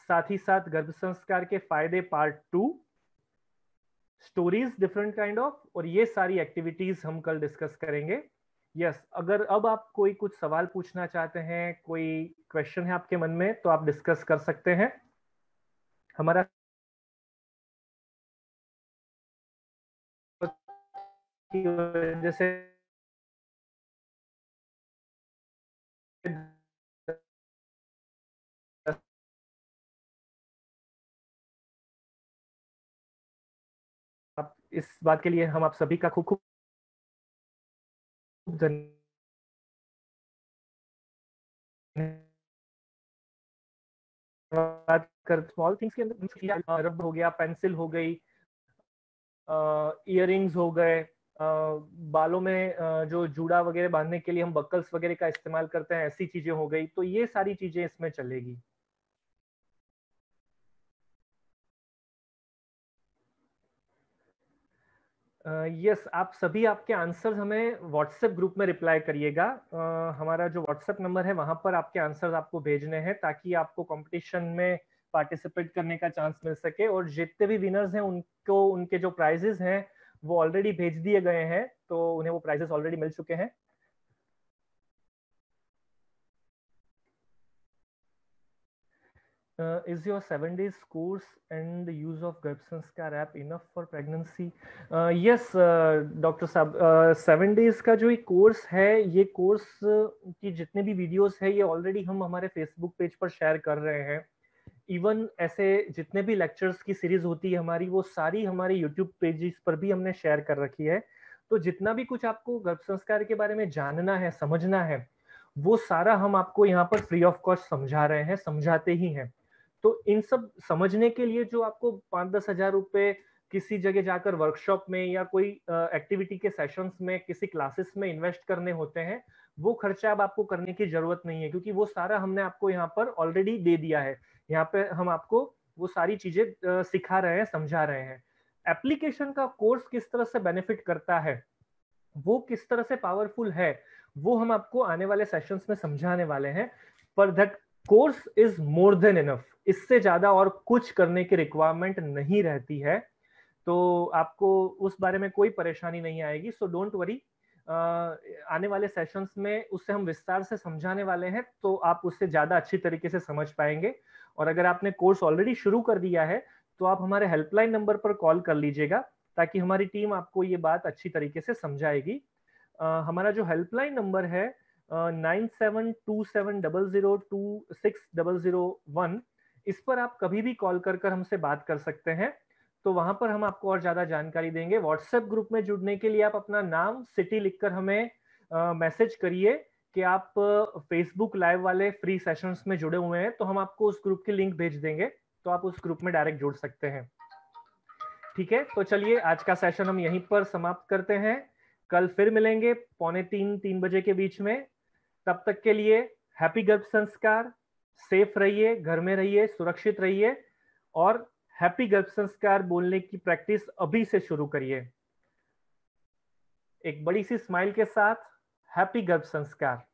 साथ ही साथ गर्भ संस्कार के फायदे part 2, stories different kind of, और ये सारी एक्टिविटीज हम कल डिस्कस करेंगे। यस, अगर अब आप कोई कुछ सवाल पूछना चाहते हैं, कोई क्वेश्चन है आपके मन में, तो आप डिस्कस कर सकते हैं। हमारा जैसे आप इस बात के लिए हम आप सभी का खूब खूब धन्यवाद कर। स्मॉल थिंग्स के अंदर रब हो गया, पेंसिल हो गई, इयररिंग्स हो गए, बालों में जो जूड़ा वगैरह बांधने के लिए हम बकल्स वगैरह का इस्तेमाल करते हैं, ऐसी चीजें हो गई, तो ये सारी चीजें इसमें चलेगी। यस, आप सभी आपके आंसर्स हमें व्हाट्सएप ग्रुप में रिप्लाई करिएगा। हमारा जो व्हाट्सएप नंबर है वहां पर आपके आंसर्स आपको भेजने हैं, ताकि आपको कंपटीशन में पार्टिसिपेट करने का चांस मिल सके। और जितने भी विनर्स हैं उनको उनके जो प्राइजेस हैं वो ऑलरेडी भेज दिए गए हैं, तो उन्हें वो प्राइजेस ऑलरेडी मिल चुके हैं। Is your 7 days course and the use of Gerbsenskar app enough for pregnancy? Yes, doctor साहब, 7 days का जो ये कोर्स है, ये कोर्स की जितने भी वीडियोस है ये ऑलरेडी हम हमारे फेसबुक पेज पर शेयर कर रहे हैं। इवन ऐसे जितने भी लेक्चर्स की सीरीज होती है हमारी, वो सारी हमारे यूट्यूब पेजेस पर भी हमने शेयर कर रखी है। तो जितना भी कुछ आपको गर्भ संस्कार के बारे में जानना है, समझना है, वो सारा हम आपको यहाँ पर फ्री ऑफ कॉस्ट समझा रहे हैं, समझाते ही हैं। तो इन सब समझने के लिए जो आपको 5-10 हजार रुपए किसी जगह जाकर वर्कशॉप में या कोई एक्टिविटी के सेशंस में, किसी क्लासेस में इन्वेस्ट करने होते हैं, वो खर्चा अब आपको करने की जरूरत नहीं है, क्योंकि वो सारा हमने आपको यहाँ पर ऑलरेडी दे दिया है। यहाँ पे हम आपको वो सारी चीजें सिखा रहे हैं, समझा रहे हैं। एप्लीकेशन का कोर्स किस तरह से बेनिफिट करता है, वो किस तरह से पावरफुल है, वो हम आपको आने वाले सेशंस में समझाने वाले हैं। पर that course is more than enough, इससे ज्यादा और कुछ करने की रिक्वायरमेंट नहीं रहती है, तो आपको उस बारे में कोई परेशानी नहीं आएगी। सो डोंट वरी, आने वाले सेशंस में उससे हम विस्तार से समझाने वाले हैं, तो आप उससे ज्यादा अच्छी तरीके से समझ पाएंगे। और अगर आपने कोर्स ऑलरेडी शुरू कर दिया है तो आप हमारे हेल्पलाइन नंबर पर कॉल कर लीजिएगा, ताकि हमारी टीम आपको ये बात अच्छी तरीके से समझाएगी। हमारा जो हेल्पलाइन नंबर है 972700260001, इस पर आप कभी भी कॉल कर हमसे बात कर सकते हैं। तो वहां पर हम आपको और ज्यादा जानकारी देंगे। व्हाट्सएप ग्रुप में जुड़ने के लिए आप अपना नाम, सिटी लिखकर हमें मैसेज करिए कि आप फेसबुक लाइव वाले फ्री सेशंस में जुड़े हुए हैं, तो हम आपको उस ग्रुप की लिंक भेज देंगे, तो आप उस ग्रुप में डायरेक्ट जुड़ सकते हैं। ठीक है, तो चलिए आज का सेशन हम यहीं पर समाप्त करते हैं। कल फिर मिलेंगे 2:45-3 बजे के बीच में। तब तक के लिए हैप्पी गर्भ संस्कार, सेफ रहिए, घर में रहिए, सुरक्षित रहिए, और हैप्पी गर्भ संस्कार बोलने की प्रैक्टिस अभी से शुरू करिए। एक बड़ी सी स्माइल के साथ हैप्पी गर्भ संस्कार।